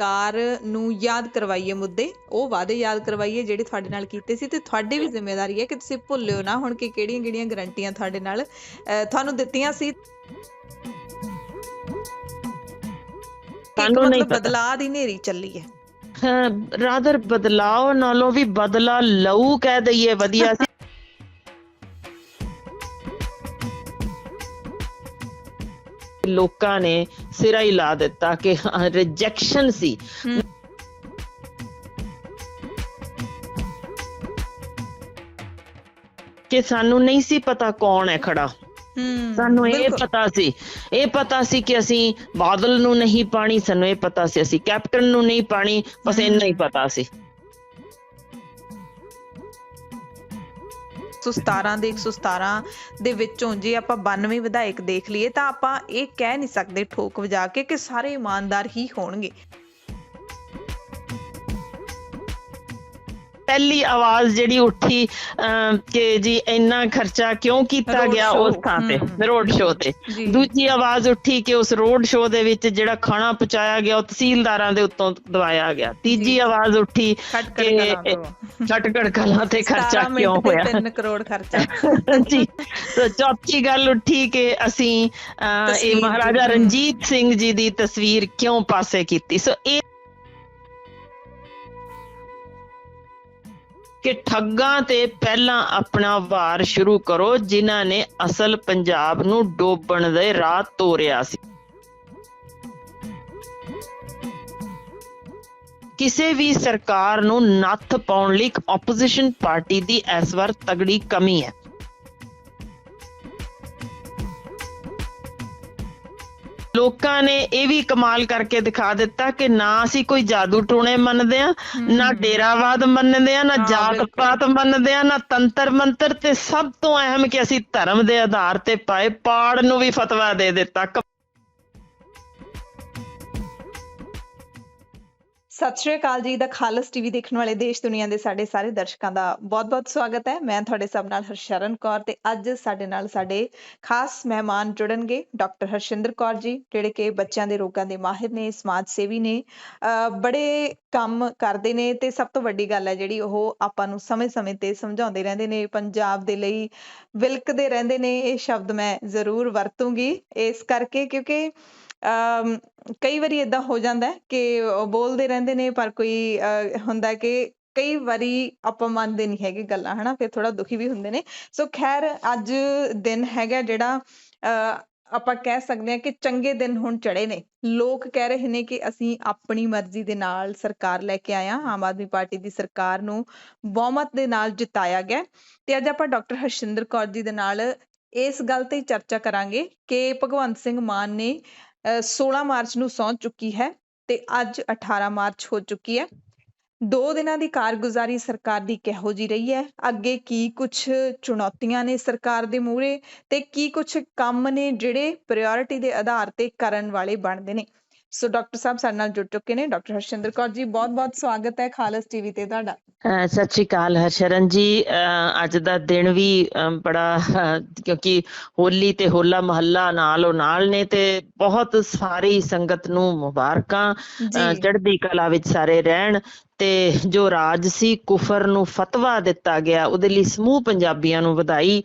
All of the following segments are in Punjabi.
ਸਰਕਾਰ ਨੂੰ ਯਾਦ ਕਰਵਾਈਏ ਮੁੱਦੇ, ਉਹ ਵਾਅਦੇ ਯਾਦ ਕਰਵਾਈਏ ਜਿਹੜੇ ਤੁਹਾਡੇ ਨਾਲ ਕੀਤੇ ਸੀ, ਤੇ ਤੁਹਾਡੀ ਵੀ ਜ਼ਿੰਮੇਵਾਰੀ ਹੈ ਕਿ ਤੁਸੀਂ ਭੁੱਲਿਓ ਨਾ ਹੁਣ ਕਿ ਕਿਹੜੀਆਂ-ਕਿਹੜੀਆਂ ਗਰੰਟੀਆਂ ਤੁਹਾਡੇ ਨਾਲ ਤੁਹਾਨੂੰ ਦਿੱਤੀਆਂ ਸੀ। ਇੱਕ ਮਤਲਬ ਬਦਲਾਅ ਦੀ ਨੇਰੀ ਚੱਲੀ ਹੈ। ਰਾਦਰ ਬਦਲਾਅ ਨਾਲੋਂ ਵੀ ਬਦਲਾ ਲਊ ਕਹਿ ਦਈਏ ਵਧੀਆ ਸੀ। ਲੋਕਾਂ ਨੇ ਸਿਰਾ ਹੀ ਲਾ ਦਿੱਤਾ ਕਿ ਰਿਜੈਕਸ਼ਨ ਸੀ। ਕਿ ਸਾਨੂੰ ਨਹੀਂ ਸੀ ਪਤਾ ਕੌਣ ਹੈ ਖੜਾ, ਸਾਨੂੰ ਇਹ ਪਤਾ ਸੀ ਕਿ ਅਸੀਂ ਬਾਦਲ ਨੂੰ ਨਹੀਂ ਪਾਣੀ, ਸਾਨੂੰ ਇਹ ਪਤਾ ਸੀ ਅਸੀਂ ਕੈਪਟਨ ਨੂੰ ਨਹੀਂ ਪਾਣੀ, ਬਸ ਇੰਨਾ ਹੀ ਪਤਾ ਸੀ। 117 ਦੇ 117 ਦੇ ਵਿੱਚੋਂ ਜੇ ਆਪਾਂ 92 ਵਿਧਾਇਕ ਦੇਖ ਲਈਏ ਤਾਂ ਆਪਾਂ ਇਹ ਕਹਿ ਨਹੀਂ ਸਕਦੇ ਠੋਕ ਵਜਾ ਕੇ ਕਿ ਸਾਰੇ ਇਮਾਨਦਾਰ ਹੀ ਹੋਣਗੇ। ਪਹਿਲੀ ਆਵਾਜ਼ ਜਿਹੜੀ ਉੱਠੀ ਕਿ ਜੀ ਇੰਨਾ ਖਰਚਾ ਕਿਉਂ ਕੀਤਾ ਗਿਆ ਉਸ ਥਾਂ ਤੇ, ਰੋਡ ਸ਼ੋਅ ਤੇ। ਦੂਜੀ ਆਵਾਜ਼ ਉੱਠੀ ਕਿ ਉਸ ਰੋਡ ਸ਼ੋਅ ਦੇ ਵਿੱਚ ਜਿਹੜਾ ਖਾਣਾ ਪਹੁੰਚਾਇਆ ਗਿਆ ਉਹ ਤਹਿਸੀਲਦਾਰਾਂ ਦੇ ਉੱਤੋਂ ਦਵਾਇਆ ਗਿਆ। ਤੀਜੀ ਆਵਾਜ਼ ਉੱਠੀ ਕਿ ਖਟਕੜ ਕਲਾਂ ਤੇ ਖਰਚਾ ਕਿਉਂ ਹੋਇਆ, 3 ਕਰੋੜ ਖਰਚਾ ਜੀ। ਚੌਥੀ ਗੱਲ ਉੱਠੀ ਕਿ ਅਸੀਂ ਇਹ ਮਹਾਰਾਜਾ ਰਣਜੀਤ ਸਿੰਘ ਜੀ ਦੀ ਤਸਵੀਰ ਕਿਉਂ ਪਾਸੇ ਕੀਤੀ। ਸੋ ਇਹ ਕਿ ਠੱਗਾਂ ਤੇ ਪਹਿਲਾਂ ਆਪਣਾ ਵਾਰ ਸ਼ੁਰੂ ਕਰੋ ਜਿਨ੍ਹਾਂ ਨੇ ਅਸਲ ਪੰਜਾਬ ਨੂੰ ਡੋਬਣ ਦੇ ਰਾਹ ਤੋਰਿਆ ਸੀ। ਕਿਸੇ ਵੀ ਸਰਕਾਰ ਨੂੰ ਨੱਥ ਪਾਉਣ ਲਈ ਆਪੋਜੀਸ਼ਨ ਪਾਰਟੀ ਦੀ ਇਸ ਵਾਰ ਤਗੜੀ ਕਮੀ ਹੈ। ਲੋਕਾਂ ਨੇ ਇਹ ਵੀ ਕਮਾਲ ਕਰਕੇ ਦਿਖਾ ਦਿੱਤਾ ਕਿ ਨਾ ਅਸੀਂ ਕੋਈ ਜਾਦੂ ਟੂਣੇ ਮੰਨਦੇ ਆ, ਨਾ ਡੇਰਾਵਾਦ ਮੰਨਦੇ ਆ, ਨਾ ਜਾਤ ਪਾਤ ਮੰਨਦੇ ਆ, ਨਾ ਤੰਤਰ ਮੰਤਰ, ਤੇ ਸਭ ਤੋਂ ਅਹਿਮ ਕਿ ਅਸੀਂ ਧਰਮ ਦੇ ਆਧਾਰ ਤੇ ਪਾਏ ਪਾੜ ਨੂੰ ਵੀ ਫਤਵਾ ਦੇ ਦਿੱਤਾ। ਸਤਿ ਸ਼੍ਰੀ ਅਕਾਲ ਜੀ। ਦਾ ਖਾਲਸ ਟੀਵੀ ਦੇਖਣ ਵਾਲੇ ਦੇਸ਼ ਦੁਨੀਆ ਦੇ ਸਾਡੇ ਸਾਰੇ ਦਰਸ਼ਕਾਂ ਦਾ ਬਹੁਤ-ਬਹੁਤ ਸਵਾਗਤ ਹੈ। ਮੈਂ ਤੁਹਾਡੇ ਸਭ ਨਾਲ ਹਰਸ਼ਰਨ ਕੌਰ, ਤੇ ਅੱਜ ਸਾਡੇ ਨਾਲ ਸਾਡੇ ਖਾਸ ਮਹਿਮਾਨ ਜੁੜਨਗੇ ਡਾਕਟਰ ਹਰਸ਼ਿੰਦਰ ਕੌਰ ਜੀ, ਜਿਹੜੇ ਕਿ ਬੱਚਿਆਂ ਦੇ ਰੋਗਾਂ ਦੇ ਮਾਹਿਰ ਨੇ, ਸਮਾਜ ਸੇਵੀ ਨੇ, ਬੜੇ ਕੰਮ ਕਰਦੇ ਨੇ, ਤੇ ਸਭ ਤੋਂ ਵੱਡੀ ਗੱਲ ਹੈ ਜਿਹੜੀ ਉਹ ਆਪਾਂ ਨੂੰ ਸਮੇਂ-ਸਮੇਂ ਤੇ ਸਮਝਾਉਂਦੇ ਰਹਿੰਦੇ ਨੇ, ਪੰਜਾਬ ਦੇ ਲਈ ਵਿਲਕਦੇ ਰਹਿੰਦੇ ਨੇ। ਇਹ ਸ਼ਬਦ ਮੈਂ ਜ਼ਰੂਰ ਵਰਤੂੰਗੀ ਇਸ ਕਰਕੇ ਕਿਉਂਕਿ ਕਈ ਵਾਰੀ ਏਦਾਂ ਹੋ ਜਾਂਦਾ ਕਿ ਬੋਲਦੇ ਰਹਿੰਦੇ ਨੇ ਪਰ ਕੋਈ ਹੁੰਦਾ ਕਿ ਕਈ ਵਾਰੀ ਆਪਾਂ ਮੰਨਦੇ ਨਹੀਂ ਹੈਗੇ ਗੱਲਾਂ, ਹਨਾ, ਫਿਰ ਥੋੜਾ ਦੁਖੀ ਵੀ ਹੁੰਦੇ ਨੇ। ਸੋ ਖੈਰ ਅੱਜ ਦਿਨ ਹੈਗਾ ਜਿਹੜਾ ਆਪਾਂ ਕਹਿ ਸਕਦੇ ਹਾਂ ਕਿ ਚੰਗੇ ਦਿਨ ਹੁਣ ਚੜੇ ਨੇ। ਲੋਕ ਕਹਿ ਰਹੇ ਨੇ ਕਿ ਅਸੀਂ ਆਪਣੀ ਮਰਜ਼ੀ ਦੇ ਨਾਲ ਸਰਕਾਰ ਲੈ ਕੇ ਆਏ ਹਾਂ, ਆਮ ਆਦਮੀ ਪਾਰਟੀ ਦੀ ਸਰਕਾਰ ਨੂੰ ਬਹੁਮਤ ਦੇ ਨਾਲ ਜਿਤਾਇਆ ਗਿਆ। ਤੇ ਅੱਜ ਆਪਾਂ ਡਾਕਟਰ ਹਰਸ਼ਿੰਦਰ ਕੌਰ ਜੀ ਦੇ ਨਾਲ ਇਸ ਗੱਲ ਤੇ ਚਰਚਾ ਕਰਾਂਗੇ ਕਿ ਭਗਵੰਤ ਸਿੰਘ ਮਾਨ ਨੇ 16 ਮਾਰਚ ਨੂੰ ਸਹੁੰ ਚੁੱਕੀ ਹੈ ਤੇ ਅੱਜ 18 ਮਾਰਚ ਹੋ ਚੁੱਕੀ ਹੈ। 2 ਦਿਨਾਂ ਦੀ ਕਾਰਗੁਜ਼ਾਰੀ ਸਰਕਾਰ ਦੀ ਕਿਹੋ ਜਿਹੀ ਰਹੀ ਹੈ, ਅੱਗੇ ਕੀ ਕੁਛ ਚੁਣੌਤੀਆਂ ਨੇ ਸਰਕਾਰ ਦੇ ਮੂਹਰੇ, ਤੇ ਕੀ ਕੁਛ ਕੰਮ ਨੇ ਜਿਹੜੇ ਪ੍ਰਾਇੋਰਟੀ ਦੇ ਆਧਾਰ ਤੇ ਕਰਨ ਵਾਲੇ ਬਣਦੇ ਨੇ। ਸੋ ਡਾਕਟਰ ਸਾਹਿਬ ਸਾਡੇ ਨਾਲ ਜੁੜ ਚੁੱਕੇ ਨੇ। ਡਾਕਟਰ ਹਰਸ਼ਿੰਦਰ ਕੌਰ ਜੀ, ਬਹੁਤ-ਬਹੁਤ ਸਵਾਗਤ ਹੈ ਖਾਲਸ ਟੀਵੀ ਤੇ ਤੁਹਾਡਾ। ਸਤਿ ਸ਼੍ਰੀ ਅਕਾਲ ਹਰਸ਼ਰਨ ਜੀ। ਅੱਜ ਦਾ ਦਿਨ ਵੀ ਬੜਾ ਕਿਉਂਕਿ ਹੋਲੀ ਤੇ ਹੋਲਾ ਮਹੱਲਾ ਨਾਲ ਨੇ, ਤੇ ਬਹੁਤ ਸਾਰੀ ਸੰਗਤ ਨੂੰ ਮੁਬਾਰਕਾਂ, ਚੜ੍ਹਦੀ ਕਲਾ ਵਿੱਚ ਸਾਰੇ ਰਹਿਣ। ਤੇ ਜੋ ਰਾਜ ਸੀ ਕੁਫਰ ਨੂੰ ਫਤਵਾ ਦਿੱਤਾ ਗਿਆ ਉਹਦੇ ਲਈ ਸਮੂਹ ਪੰਜਾਬੀਆਂ ਨੂੰ ਵਧਾਈ।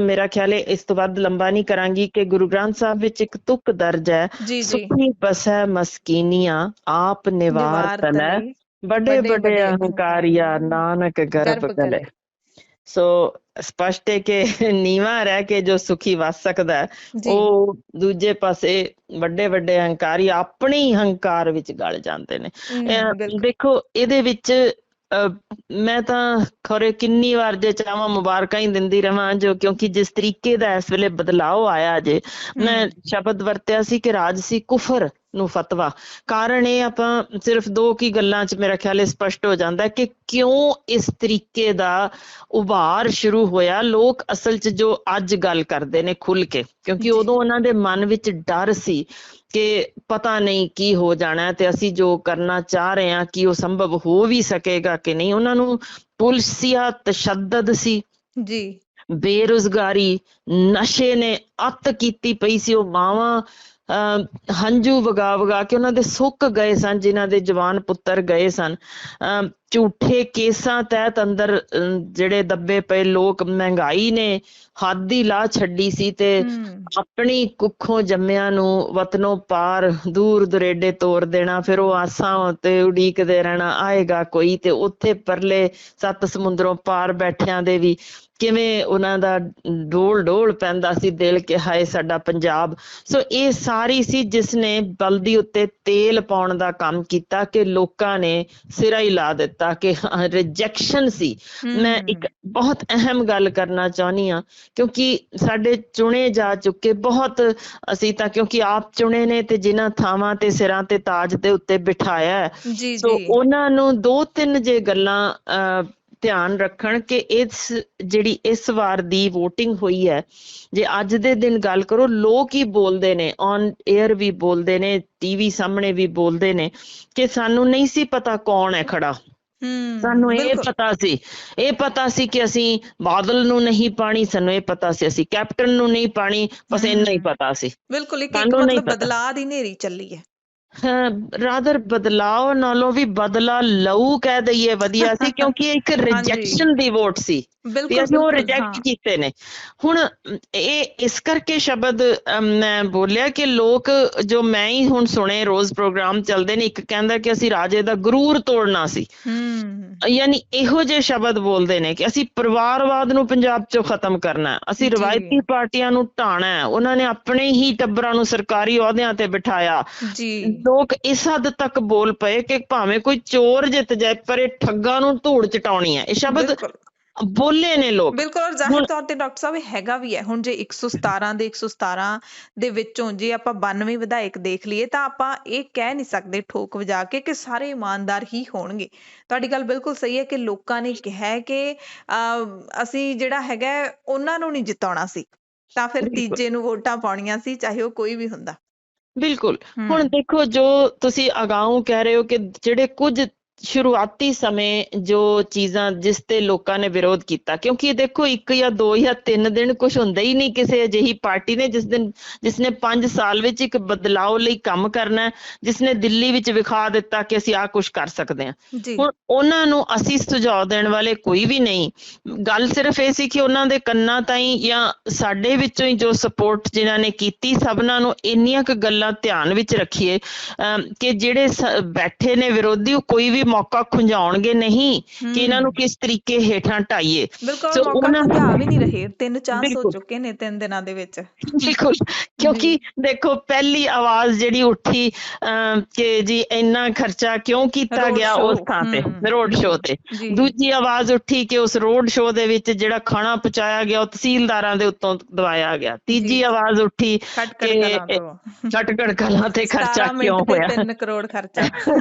ਮੇਰਾ ਖਿਆਲ ਹੈ ਇਸ ਤੋਂ ਵੱਧ ਲੰਬਾ ਨਹੀਂ ਕਰਾਂਗੀ ਕਿ ਗੁਰੂ ਗ੍ਰੰਥ ਸਾਹਿਬ ਵਿੱਚ ਇੱਕ ਤੁਕ ਦਰਜ ਹੈ, ਸੁਖੀ ਬਸੈ ਮਸਕੀਨੀਆਂ ਆਪ ਨਿਵਾਰ ਤਲੈ, ਵੱਡੇ ਵੱਡੇ ਅਹੰਕਾਰੀਆ ਨਾਨਕ ਗਰਭ ਗਲੇ। ਸੋ ਸਪਸ਼ਟ ਹੈ ਕਿ ਨੀਵਾਂ ਰਹਿ ਕੇ ਜੋ ਸੁਖੀ ਵਸ ਸਕਦਾ ਉਹ ਦੂਜੇ ਪਾਸੇ ਵੱਡੇ ਵੱਡੇ ਅਹੰਕਾਰੀ ਆਪਣੇ ਹੀ ਹੰਕਾਰ ਵਿੱਚ ਗਲ ਜਾਂਦੇ ਨੇ। ਦੇਖੋ ਇਹਦੇ ਵਿੱਚ ਮੈਂ ਤਾਂ ਖਰੇ ਕਿੰਨੀ ਵਾਰ ਜੇ ਚਾਹਵਾਂ ਮੁਬਾਰਕਾਂ ਹੀ ਦਿੰਦੀ ਰਵਾਂ, ਜੋ ਕਿਉਂਕਿ ਜਿਸ ਤਰੀਕੇ ਦਾ ਇਸ ਵੇਲੇ ਬਦਲਾਓ ਆਇਆ ਜੇ, ਮੈਂ ਸ਼ਬਦ ਵਰਤਿਆ ਸੀ ਕਿ ਰਾਜ ਸੀ ਕੁਫਰ ਨੂੰ ਫਤਵਾ। ਕਾਰਨ ਇਹ ਆਪਾਂ ਸਿਰਫ 2 ਕੀ ਗੱਲਾਂ ਚ ਮੇਰਾ ਖਿਆਲ ਸਪਸ਼ਟ ਹੋ ਜਾਂਦਾ ਕਿ ਕਿਉਂ ਇਸ ਤਰੀਕੇ ਦਾ ਉਭਾਰ ਸ਼ੁਰੂ ਹੋਇਆ। ਲੋਕ ਅਸਲ ਚ ਜੋ ਅੱਜ ਗੱਲ ਕਰਦੇ ਨੇ ਖੁੱਲ ਕੇ, ਕਿਉਂਕਿ ਉਦੋਂ ਉਹਨਾਂ ਦੇ ਮਨ ਵਿੱਚ ਡਰ ਸੀ ਕਿ ਪਤਾ ਨਹੀਂ ਕੀ ਹੋ ਜਾਣਾ, ਤੇ ਅਸੀਂ ਜੋ ਕਰਨਾ ਚਾਹ ਰਹੇ ਹਾਂ ਕੀ ਉਹ ਸੰਭਵ ਹੋ ਵੀ ਸਕੇਗਾ ਕਿ ਨਹੀਂ। ਉਹਨਾਂ ਨੂੰ ਪੁਲਸੀਆ ਤਸ਼ੱਦਦ ਸੀ ਜੀ, ਬੇਰੁਜ਼ਗਾਰੀ, ਨਸ਼ੇ ਨੇ ਅੱਤ ਕੀਤੀ ਪਈ ਸੀ। ਉਹ ਮਾਵਾਂ ਹੰਝੂ ਵਗਾ ਵਗਾ ਕੇ ਉਹਨਾਂ ਦੇ ਸੁੱਕ ਗਏ ਸਨ, ਜਿਨ੍ਹਾਂ ਦੇ ਜਵਾਨ ਪੁੱਤਰ ਗਏ ਸਨ। ਝੂਠੇ ਕੇਸਾਂ ਤਹਿਤ ਅੰਦਰ ਜਿਹੜੇ ਦੱਬੇ ਪਏ ਲੋਕ, ਮਹਿੰਗਾਈ ਨੇ ਹੱਦ ਹੀ ਲਾ ਛੱਡੀ ਸੀ ਤੇ ਆਪਣੀ ਕੁੱਖੋਂ ਜੰਮਿਆਂ ਨੂੰ ਵਤਨੋਂ ਪਾਰ ਦੂਰ ਦੁਰੇਡੇ ਤੋਰ ਦੇਣਾ। ਫਿਰ ਉਹ ਆਸਾਂ ਤੇ ਉਡੀਕਦੇ ਰਹਿਣਾ ਆਏਗਾ ਕੋਈ, ਤੇ ਉੱਥੇ ਪਰਲੇ 7 ਸਮੁੰਦਰੋਂ ਪਾਰ ਬੈਠਿਆਂ ਦੇ ਵੀ ਕਿਵੇਂ ਉਹਨਾਂ ਦਾ ਡੋਲ ਡੋਲ ਪੈਂਦਾ ਸੀ ਦਿਲ ਕਿ ਹਾਏ ਸਾਡਾ ਪੰਜਾਬ। ਸੋ ਇਹ ਸਾਰੀ ਸੀ ਜਿਸ ਨੇ ਬਲਦੀ ਉੱਤੇ ਤੇਲ ਪਾਉਣ ਦਾ ਕੰਮ ਕੀਤਾ ਕਿ ਲੋਕਾਂ ਨੇ ਸਿਰਾ ਹੀ ਲਾ ਦਿੱਤਾ ਕਿ ਰਿਜੈਕਸ਼ਨ ਸੀ। ਮੈਂ ਇੱਕ ਬਹੁਤ ਅਹਿਮ ਗੱਲ ਕਰਨਾ ਚਾਹੁੰਦੀ ਹਾਂ, ਕਿਉਂਕਿ ਸਾਡੇ ਚੁਣੇ ਜਾ ਚੁੱਕੇ ਬਹੁਤ, ਅਸੀਂ ਤਾਂ ਕਿਉਂਕਿ ਆਪ ਚੁਣੇ ਨੇ ਤੇ ਜਿਨ੍ਹਾਂ ਥਾਵਾਂ ਤੇ ਸਿਰਾਂ ਤੇ ਤਾਜ ਦੇ ਉੱਤੇ ਬਿਠਾਇਆ, ਸੋ ਉਹਨਾਂ ਨੂੰ 2-3 ਜੇ ਗੱਲਾਂ ਧਿਆਨ ਰੱਖਣ ਕਿ ਇਸ ਵਾਰ ਦੀ ਵੋਟਿੰਗ ਹੋਈ ਹੈ, ਜੇ ਅੱਜ ਦੇ ਦਿਨ ਗੱਲ ਕਰੋ, ਲੋਕ ਹੀ ਬੋਲਦੇ ਨੇ, ਔਨ ਏਅਰ ਵੀ ਬੋਲਦੇ ਨੇ, ਟੀਵੀ ਸਾਹਮਣੇ ਵੀ ਬੋਲਦੇ ਨੇ ਕਿ ਸਾਨੂੰ ਨਹੀਂ ਸੀ ਪਤਾ ਕੌਣ ਹੈ ਖੜਾ। ਸਾਨੂੰ ਇਹ ਪਤਾ ਸੀ ਕਿ ਅਸੀਂ ਬਾਦਲ ਨੂੰ ਨਹੀਂ ਪਾਣੀ, ਸਾਨੂੰ ਇਹ ਪਤਾ ਸੀ ਅਸੀਂ ਕੈਪਟਨ ਨੂੰ ਨਹੀਂ ਪਾਣੀ, ਬਸ ਇੰਨਾ ਹੀ ਪਤਾ ਸੀ। ਬਿਲਕੁਲ ਇੱਕ ਮਤਲਬ ਬਦਲਾਅ ਦੀ ਨੇਰੀ ਚੱਲੀ ਹੈ। ਰਾਦਰ ਬਦਲਾਓ ਨਾਲੋਂ ਵੀ ਬਦਲਾ ਲਊ ਕਹਿ ਦਈਏ ਵਧੀਆ ਸੀ, ਕਿਉਂਕਿ ਇਹ ਇੱਕ ਰਿਜੈਕਸ਼ਨ ਦੀ ਵੋਟ ਸੀ ਤੇ ਅਸੀਂ ਉਹ ਰਿਜੈਕਟ ਕੀਤੇ ਨੇ। ਹੁਣ ਇਹ ਇਸ ਕਰਕੇ ਸ਼ਬਦ ਮੈਂ ਬੋਲਿਆ ਕਿ ਲੋਕ ਜੋ ਮੈਂ ਹੀ ਹੁਣ ਸੁਣੇ, ਰੋਜ਼ ਪ੍ਰੋਗਰਾਮ ਚੱਲਦੇ ਨੇ, ਇੱਕ ਕਹਿੰਦਾ ਕਿ ਅਸੀਂ ਰਾਜੇ ਦਾ ਗਰੂਰ ਤੋੜਨਾ ਸੀ, ਯਾਨੀ ਇਹੋ ਜਿਹੇ ਸ਼ਬਦ ਬੋਲਦੇ ਨੇ ਕਿ ਅਸੀਂ ਪਰਿਵਾਰਵਾਦ ਨੂੰ ਪੰਜਾਬ ਚੋਂ ਖਤਮ ਕਰਨਾ, ਅਸੀਂ ਰਵਾਇਤੀ ਪਾਰਟੀਆਂ ਨੂੰ ਢਾਣਾ, ਉਹਨਾਂ ਨੇ ਆਪਣੇ ਹੀ ਟੱਬਰਾਂ ਨੂੰ ਸਰਕਾਰੀ ਅਹੁਦਿਆਂ ਤੇ ਬਿਠਾਇਆ। ਲੋਕ ਇਸ ਹੱਦ ਤੱਕ ਬੋਲ ਪਏ ਕਿ ਭਾਵੇਂ ਕੋਈ ਚੋਰ ਜਿੱਤ ਜਾਏ ਪਰ ਇਹ ਠੱਗਾਂ ਨੂੰ ਧੂੜ ਚਟਾਉਣੀ ਹੈ। ਇਹ ਸ਼ਬਦ ਬੋਲੇ ਨੇ ਲੋਕ। ਬਿਲਕੁਲ, ਔਰ ਜ਼ਾਹਿਰ ਤੌਰ ਤੇ ਡਾਕਟਰ ਸਾਹਿਬ ਇਹ ਹੈਗਾ ਵੀ ਹੈ। ਹੁਣ ਜੇ 117 ਦੇ ਵਿੱਚੋਂ ਜੇ ਆਪਾਂ 92 ਵਿਧਾਇਕ ਦੇਖ ਲਈਏ ਤਾਂ ਆਪਾਂ ਇਹ ਕਹਿ ਨਹੀਂ ਸਕਦੇ ਠੋਕ ਵਜਾ ਕੇ ਕਿ ਸਾਰੇ ਇਮਾਨਦਾਰ ਹੀ ਹੋਣਗੇ। ਤੁਹਾਡੀ ਗੱਲ ਬਿਲਕੁਲ ਸਹੀ ਹੈ ਕਿ ਲੋਕਾਂ ਨੇ ਕਿਹਾ ਕਿ ਅਸੀਂ ਜਿਹੜਾ ਹੈਗਾ ਉਹਨਾਂ ਨੂੰ ਨਹੀਂ ਜਿਤਾਉਣਾ ਸੀ, ਤਾਂ ਫਿਰ ਤੀਜੇ ਨੂੰ ਵੋਟਾਂ ਪਾਉਣੀਆਂ ਸੀ, ਚਾਹੇ ਉਹ ਕੋਈ ਵੀ ਹੁੰਦਾ। ਬਿਲਕੁਲ। ਹੁਣ ਦੇਖੋ, ਜੋ ਤੁਸੀਂ ਅਗਾਊਂ ਕਹਿ ਰਹੇ ਹੋ ਕਿ ਜਿਹੜੇ ਕੁਝ ਸ਼ੁਰੂਆਤੀ ਸਮੇਂ ਜੋ ਚੀਜ਼ਾਂ ਜਿਸ ਤੇ ਲੋਕਾਂ ਨੇ ਵਿਰੋਧ ਕੀਤਾ, ਕਿਉਂਕਿ ਦੇਖੋ 1 ਜਾਂ 2 ਜਾਂ 3 ਦਿਨ ਕੁਛ ਹੁੰਦਾ ਹੀ ਨਹੀਂ ਕਿਸੇ ਅਜਿਹੀ ਪਾਰਟੀ ਨੇ ਜਿਸਨੇ 5 ਸਾਲ ਵਿੱਚ ਇੱਕ ਬਦਲਾਓ ਲਈ ਕੰਮ ਕਰਨਾ, ਜਿਸਨੇ ਦਿੱਲੀ ਵਿੱਚ ਵਿਖਾ ਦਿੱਤਾ ਕਿ ਅਸੀਂ ਆਹ ਕੁਛ ਕਰ ਸਕਦੇ ਹਾਂ। ਹੁਣ ਉਹਨਾਂ ਨੂੰ ਅਸੀਂ ਸੁਝਾਅ ਦੇਣ ਵਾਲੇ ਕੋਈ ਵੀ ਨਹੀਂ। ਗੱਲ ਸਿਰਫ ਇਹ ਸੀ ਕਿ ਉਹਨਾਂ ਦੇ ਕੰਨਾਂ ਤਾਈਂ ਜਾਂ ਸਾਡੇ ਵਿੱਚੋਂ ਹੀ ਜੋ ਸਪੋਰਟ ਜਿਨ੍ਹਾਂ ਨੇ ਕੀਤੀ, ਸਭਨਾਂ ਨੂੰ ਇੰਨੀਆਂ ਕੁ ਗੱਲਾਂ ਧਿਆਨ ਵਿੱਚ ਰੱਖੀਏ ਕਿ ਜਿਹੜੇ ਬੈਠੇ ਨੇ ਵਿਰੋਧੀ, ਉਹ ਕੋਈ ਵੀ ਮੌਕਾ ਖੁੰਝਾਉਣਗੇ ਨਹੀਂ ਕਿ ਇਹਨਾਂ ਨੂੰ ਕਿਸ ਤਰੀਕੇ ਹੇਠਾਂ ਢਾਈਏ। ਵੀ ਨਹੀਂ ਰਹੇ, 3 ਚਾਂਸ ਹੋ ਚੁੱਕੇ ਨੇ 3 ਦਿਨਾਂ ਦੇ ਵਿੱਚ। ਬਿਲਕੁਲ, ਕਿਉਂਕਿ ਦੇਖੋ ਪਹਿਲੀ ਆਵਾਜ਼ ਜਿਹੜੀ ਉੱਠੀ ਕਿ ਜੀ ਇੰਨਾ ਖਰਚਾ ਕਿਉਂ ਕੀਤਾ ਗਿਆ ਉਸ ਥਾਂ ਤੇ, ਰੋਡ ਸ਼ੋਅ ਤੇ। ਦੂਜੀ ਆਵਾਜ਼ ਉੱਠੀ ਕਿ ਉਸ ਰੋਡ ਸ਼ੋਅ ਦੇ ਵਿੱਚ ਜਿਹੜਾ ਖਾਣਾ ਪਹੁੰਚਾਇਆ ਗਿਆ ਉਹ ਤਹਿਸੀਲਦਾਰਾਂ ਦੇ ਉੱਤੋਂ ਦਵਾਇਆ ਗਿਆ। ਤੀਜੀ ਆਵਾਜ਼ ਉੱਠੀ ਕਿ ਖਟਕੜ ਕਲਾਂ ਤੇ ਖਰਚਾ ਕਿਉਂ ਹੋਇਆ, 3 ਕਰੋੜ ਖਰਚਾ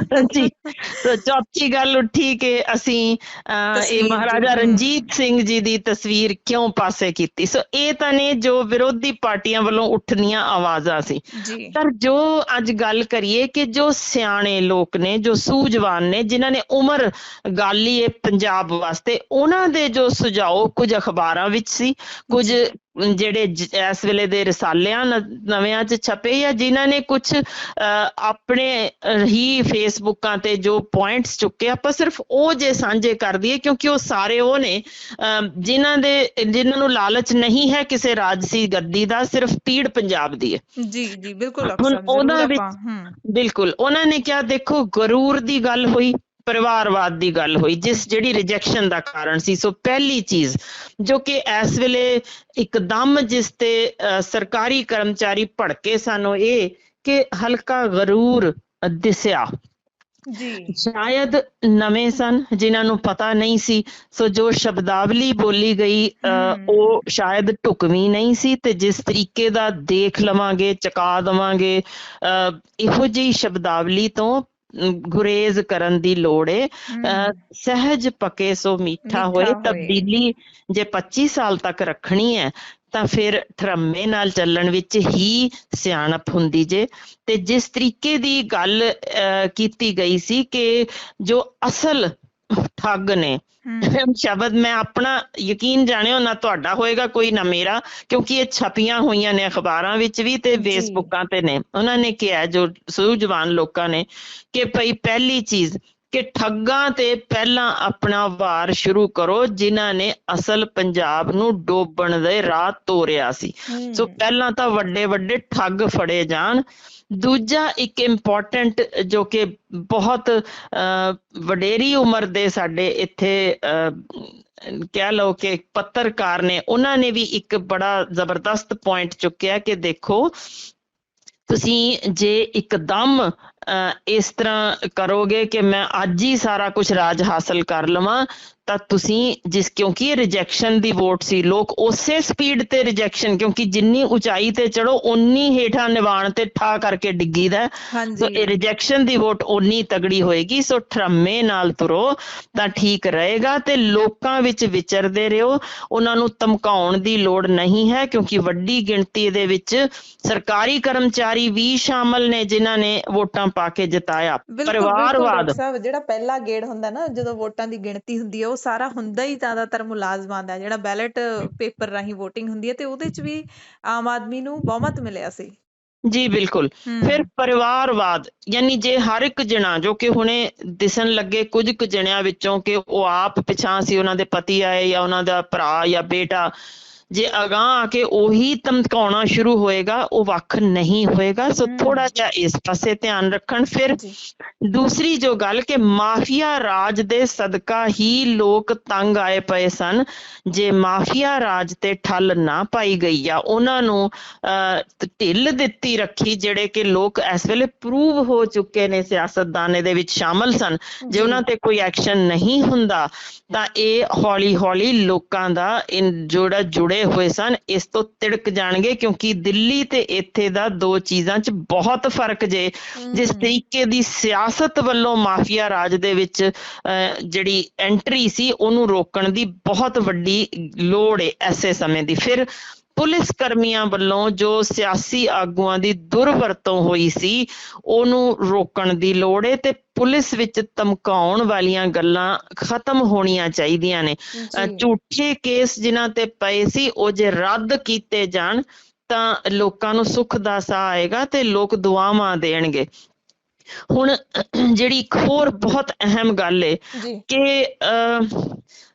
ਜੀ। ਚੌਥੀ ਗੱਲ ਉੱਠੀ ਕਿ ਅਸੀਂ ਇਹ ਮਹਾਰਾਜਾ ਰਣਜੀਤ ਸਿੰਘ ਜੀ ਦੀ ਤਸਵੀਰ ਕਿਉਂ ਪਾਸੇ ਕੀਤੀ। ਸੋ ਇਹ ਤਾਂ ਨੇ ਜੋ ਵਿਰੋਧੀ ਪਾਰਟੀਆਂ ਵੱਲੋਂ ਉੱਠਦੀਆਂ ਆਵਾਜ਼ਾਂ ਸੀ। ਪਰ ਜੋ ਅੱਜ ਗੱਲ ਕਰੀਏ ਕਿ ਜੋ ਸਿਆਣੇ ਲੋਕ ਨੇ, ਜੋ ਸੂਝਵਾਨ ਨੇ, ਜਿਨ੍ਹਾਂ ਨੇ ਉਮਰ ਗਾਲੀ ਹੈ ਪੰਜਾਬ ਵਾਸਤੇ, ਉਹਨਾਂ ਦੇ ਜੋ ਸੁਝਾਅ ਕੁਝ ਅਖਬਾਰਾਂ ਵਿੱਚ ਸੀ, ਕੁਝ ਜਿਹੜੇ ਇਸ ਵੇਲੇ ਦੇ ਰਸਾਲਿਆਂ ਨਵਿਆਂ 'ਚ ਛਪੇ, ਜਾਂ ਜਿਨ੍ਹਾਂ ਨੇ ਕੁਛ ਆਪਣੇ ਹੀ ਫੇਸਬੁੱਕਾਂ ਤੇ ਜੋ ਪੁਆਇੰਟਸ ਚੁੱਕੇ, ਆਪਾਂ ਸਿਰਫ ਉਹ ਜੇ ਸਾਂਝੇ ਕਰ ਦਈਏ ਕਿਉਂਕਿ ਉਹ ਸਾਰੇ ਉਹ ਨੇ ਜਿਨ੍ਹਾਂ ਨੂੰ ਲਾਲਚ ਨਹੀਂ ਹੈ ਕਿਸੇ ਰਾਜਸੀ ਗੱਦੀ ਦਾ, ਸਿਰਫ ਪੀੜ ਪੰਜਾਬ ਦੀ ਹੈ। ਜੀ ਜੀ ਬਿਲਕੁਲ। ਬਿਲਕੁਲ, ਉਹਨਾਂ ਨੇ ਕਿਹਾ ਦੇਖੋ ਗਰੂਰ ਦੀ ਗੱਲ ਹੋਈ, ਪਰਿਵਾਰਵਾਦ ਦੀ ਗੱਲ ਹੋਈ, ਜਿਹੜੀ ਰਿਜੈਕਸ਼ਨ ਦਾ ਕਾਰਨ ਸੀ। ਸੋ ਪਹਿਲੀ ਚੀਜ਼ ਜੋ ਕਿ ਇਸ ਵੇਲੇ ਇੱਕਦਮ ਜਿਸ ਤੇ ਸਰਕਾਰੀ ਕਰਮਚਾਰੀ ਭੜਕੇ ਸਨ, ਉਹ ਇਹ ਕਿ ਹਲਕਾ ਗਰੂਰ ਦਿਸਿਆ। ਸ਼ਾਇਦ ਨਵੇਂ ਸਨ ਜਿਨ੍ਹਾਂ ਨੂੰ ਪਤਾ ਨਹੀਂ ਸੀ, ਸੋ ਜੋ ਸ਼ਬਦਾਵਲੀ ਬੋਲੀ ਗਈ ਉਹ ਸ਼ਾਇਦ ਢੁਕਵੀਂ ਨਹੀਂ ਸੀ, ਤੇ ਜਿਸ ਤਰੀਕੇ ਦਾ ਦੇਖ ਲਵਾਂਗੇ, ਚਕਾ ਦੇਵਾਂਗੇ, ਇਹੋ ਜਿਹੀ ਸ਼ਬਦਾਵਲੀ ਤੋਂ ਗੁਰੇਜ਼ ਕਰਨ ਦੀ ਲੋੜ ਏ। ਸਹਿਜ ਪਕੇ ਸੋ ਮਿੱਠਾ ਹੋਏ। ਤਬਦੀਲੀ ਜੇ 25 ਸਾਲ ਤੱਕ ਰੱਖਣੀ ਹੈ ਤਾਂ ਫਿਰ ਠਰਮੇ ਨਾਲ ਚੱਲਣ ਵਿੱਚ ਹੀ ਸਿਆਣਪ ਹੁੰਦੀ ਜੇ। ਤੇ ਜਿਸ ਤਰੀਕੇ ਦੀ ਗੱਲ ਕੀਤੀ ਗਈ ਸੀ ਕਿ ਜੋ ਅਸਲ ਠੱਗ ਨੇ। ਸ਼ਬਦ ਮੈਂ ਆਪਣਾ ਯਕੀਨ ਜਾਣਿਓ ਨਾ ਤੁਹਾਡਾ ਹੋਏਗਾ ਕੋਈ ਨਾ ਮੇਰਾ, ਕਿਉਂਕਿ ਇਹ ਛਪੀਆਂ ਹੋਈਆਂ ਨੇ ਅਖਬਾਰਾਂ ਵਿੱਚ ਵੀ ਤੇ ਫੇਸਬੁੱਕਾਂ ਤੇ ਨੇ। ਉਹਨਾਂ ਨੇ ਕਿਹਾ ਜੋ ਸੂਝਵਾਨ ਲੋਕਾਂ ਨੇ ਕਿ ਭਈ ਪਹਿਲੀ ਚੀਜ਼ ਕਿ ਠੱਗਾਂ ਤੇ ਪਹਿਲਾਂ ਆਪਣਾ ਵਾਰ ਸ਼ੁਰੂ ਕਰੋ ਜਿਨ੍ਹਾਂ ਨੇ ਅਸਲ ਪੰਜਾਬ ਨੂੰ ਡੋਬਣ ਦੇ ਰਾਹ ਤੋਰਿਆ ਸੀ। ਸੋ ਪਹਿਲਾਂ ਤਾਂ ਵੱਡੇ ਵੱਡੇ ਠੱਗ ਫੜੇ ਜਾਣ। ਦੂਜਾ ਇੱਕ ਇੰਪੋਰਟੈਂਟ ਜੋ ਕਿ ਬਹੁਤ ਵਡੇਰੀ ਉਮਰ ਦੇ ਸਾਡੇ ਇੱਥੇ ਕਹਿ ਲਓ ਕਿ ਪੱਤਰਕਾਰ ਨੇ, ਉਹਨਾਂ ਨੇ ਵੀ ਇੱਕ ਬੜਾ ਜ਼ਬਰਦਸਤ ਪੁਆਇੰਟ ਚੁੱਕਿਆ ਕਿ ਦੇਖੋ ਤੁਸੀਂ ਜੇ ਇੱਕਦਮ ਇਸ ਤਰ੍ਹਾਂ ਕਰੋਗੇ ਕਿ ਮੈਂ ਅੱਜ ਹੀ ਸਾਰਾ ਕੁਝ ਰਾਜ ਹਾਸਲ ਕਰ ਲਵਾਂ ਤਾਂ ਤੁਸੀਂ ਕਿਉਂਕਿ ਇਹ ਰਿਜੈਕਸ਼ਨ ਦੀ ਵੋਟ ਸੀ, ਲੋਕ ਉਸੇ ਸਪੀਡ ਤੇ ਰਿਜੈਕਸ਼ਨ, ਕਿਉਂਕਿ ਜਿੰਨੀ ਉਚਾਈ ਤੇ ਚੜੋ ਓਨੀ ਹੇਠਾਂ ਨਿਵਾਣ ਤੇ ਠਾ ਕਰਕੇ ਡਿੱਗੀਦਾ। ਸੋ ਇਹ ਰਿਜੈਕਸ਼ਨ ਦੀ ਵੋਟ ਓਨੀ ਤਗੜੀ ਹੋਏਗੀ। ਸੋ ਠਰਮੇ ਨਾਲ ਤੁਰੋ ਤਾਂ ਠੀਕ ਰਹੇਗਾ ਤੇ ਲੋਕਾਂ ਵਿੱਚ ਵਿਚਰਦੇ ਰਹੋ। ਉਹਨਾਂ ਨੂੰ ਧਮਕਾਉਣ ਦੀ ਲੋੜ ਨਹੀਂ ਹੈ ਕਿਉਂਕਿ ਵੱਡੀ ਗਿਣਤੀ ਦੇ ਵਿੱਚ ਸਰਕਾਰੀ ਕਰਮਚਾਰੀ ਵੀ ਸ਼ਾਮਲ ਨੇ ਜਿਨ੍ਹਾਂ ਨੇ ਵੋਟਾਂ ਪਾ ਕੇ ਜਿਤਾਇਆ। ਪਰਿਵਾਰਵਾਦ ਜਿਹੜਾ ਪਹਿਲਾ ਗੇੜ ਹੁੰਦਾ ਨਾ ਜਦੋਂ ਵੋਟਾਂ ਦੀ ਗਿਣਤੀ ਹੁੰਦੀ ਹੈ, ਉਹ ਸਾਰਾ ਹੁੰਦਾ ਹੀ ਜ਼ਿਆਦਾਤਰ ਮੁਲਾਜ਼ਮਾਂ ਦਾ, ਜਿਹੜਾ ਬੈਲਟ ਪੇਪਰ ਰਾਹੀਂ ਵੋਟਿੰਗ ਹੁੰਦੀ ਹੈ ਤੇ ਉਹਦੇ ਚ ਵੀ ਆਮ ਆਦਮੀ ਨੂੰ ਬਹੁਮਤ ਮਿਲਿਆ ਸੀ। ਜੀ ਬਿਲਕੁਲ। ਫਿਰ ਪਰਿਵਾਰਵਾਦ, ਯਾਨੀ ਜੇ ਹਰ ਇੱਕ ਜਣਾ ਜੋ ਕਿ ਹੁਣੇ ਦਿਸਣ ਲੱਗੇ ਕੁਝ ਕੁ ਜਣਿਆਂ ਵਿੱਚੋਂ ਕਿ ਉਹ ਆਪ ਪਿਛਾਂ ਸੀ, ਉਹਨਾਂ ਦੇ ਪਤੀ ਆਏ ਜਾਂ ਉਹਨਾਂ ਦਾ ਭਰਾ ਜਾਂ ਬੇਟਾ, ਜੇ ਅਗਾਂਹ ਆ ਕੇ ਉਹੀ ਧਮਕਾਉਣਾ ਸ਼ੁਰੂ ਹੋਏਗਾ ਉਹ ਵੱਖ ਨਹੀਂ ਹੋਏਗਾ। ਸੋ ਥੋੜਾ ਜਿਹਾ ਇਸ ਪਾਸੇ ਧਿਆਨ ਰੱਖਣ। ਫਿਰ ਦੂਸਰੀ ਜੋ ਗੱਲ ਕਿ ਮਾਫੀਆ ਰਾਜ ਦੇ ਸਦਕਾ ਹੀ ਲੋਕ ਤੰਗ ਆਏ ਪਏ ਸਨ। ਜੇ ਮਾਫੀਆ ਰਾਜ ਤੇ ਠੱਲ ਨਾ ਪਾਈ ਗਈ ਆ, ਉਹਨਾਂ ਨੂੰ ਢਿੱਲ ਦਿੱਤੀ ਰੱਖੀ, ਜਿਹੜੇ ਕਿ ਲੋਕ ਇਸ ਵੇਲੇ ਪ੍ਰੂਵ ਹੋ ਚੁੱਕੇ ਨੇ ਸਿਆਸਤਦਾਨ ਇਹਦੇ ਵਿੱਚ ਸ਼ਾਮਲ ਸਨ, ਜੇ ਉਹਨਾਂ ਤੇ ਕੋਈ ਐਕਸ਼ਨ ਨਹੀਂ ਹੁੰਦਾ ਤਾਂ ਇਹ ਹੌਲੀ ਹੌਲੀ ਲੋਕਾਂ ਦਾ ਜਿਹੜਾ ਜੁੜੇ ਹੋਏ ਸਨ ਇਸ ਤੋਂ ਤਿੜਕ ਜਾਣਗੇ। ਕਿਉਂਕਿ ਦਿੱਲੀ ਤੇ ਇੱਥੇ ਦਾ ਦੋ ਚੀਜ਼ਾਂ 'ਚ ਬਹੁਤ ਫਰਕ ਜੇ। ਜਿਸ ਤਰੀਕੇ ਦੀ ਸਿਆਸਤ ਵੱਲੋਂ ਮਾਫੀਆ ਰਾਜ ਦੇ ਵਿੱਚ ਜਿਹੜੀ ਐਂਟਰੀ ਸੀ ਉਹਨੂੰ ਰੋਕਣ ਦੀ ਬਹੁਤ ਵੱਡੀ ਲੋੜ ਹੈ ਐਸੇ ਸਮੇਂ ਦੀ। ਫਿਰ ਪੁਲਿਸ ਕਰਮੀਆਂ ਵੱਲੋਂ ਜੋ ਸਿਆਸੀ ਆਗੂਆਂ ਦੀ ਦੁਰਵਰਤੋਂ ਹੋਈ ਸੀ ਉਹਨੂੰ ਰੋਕਣ ਦੀ ਲੋੜ ਹੈ ਤੇ ਪੁਲਿਸ ਵਿੱਚ ਧਮਕਾਉਣ ਵਾਲੀਆਂ ਗੱਲਾਂ ਖਤਮ ਹੋਣੀਆਂ ਚਾਹੀਦੀਆਂ ਨੇ। ਝੂਠੇ ਕੇਸ ਜਿਨ੍ਹਾਂ ਤੇ ਪਏ ਸੀ ਉਹ ਜੇ ਰੱਦ ਕੀਤੇ ਜਾਣ ਤਾਂ ਲੋਕਾਂ ਨੂੰ ਸੁੱਖ ਦਾ ਸਾਹ ਆਏਗਾ ਤੇ ਲੋਕ ਦੁਆਵਾਂ ਦੇਣਗੇ। ਹੁਣ ਜਿਹੜੀ ਇੱਕ ਹੋਰ ਬਹੁਤ ਅਹਿਮ ਗੱਲ ਹੈ ਕਿ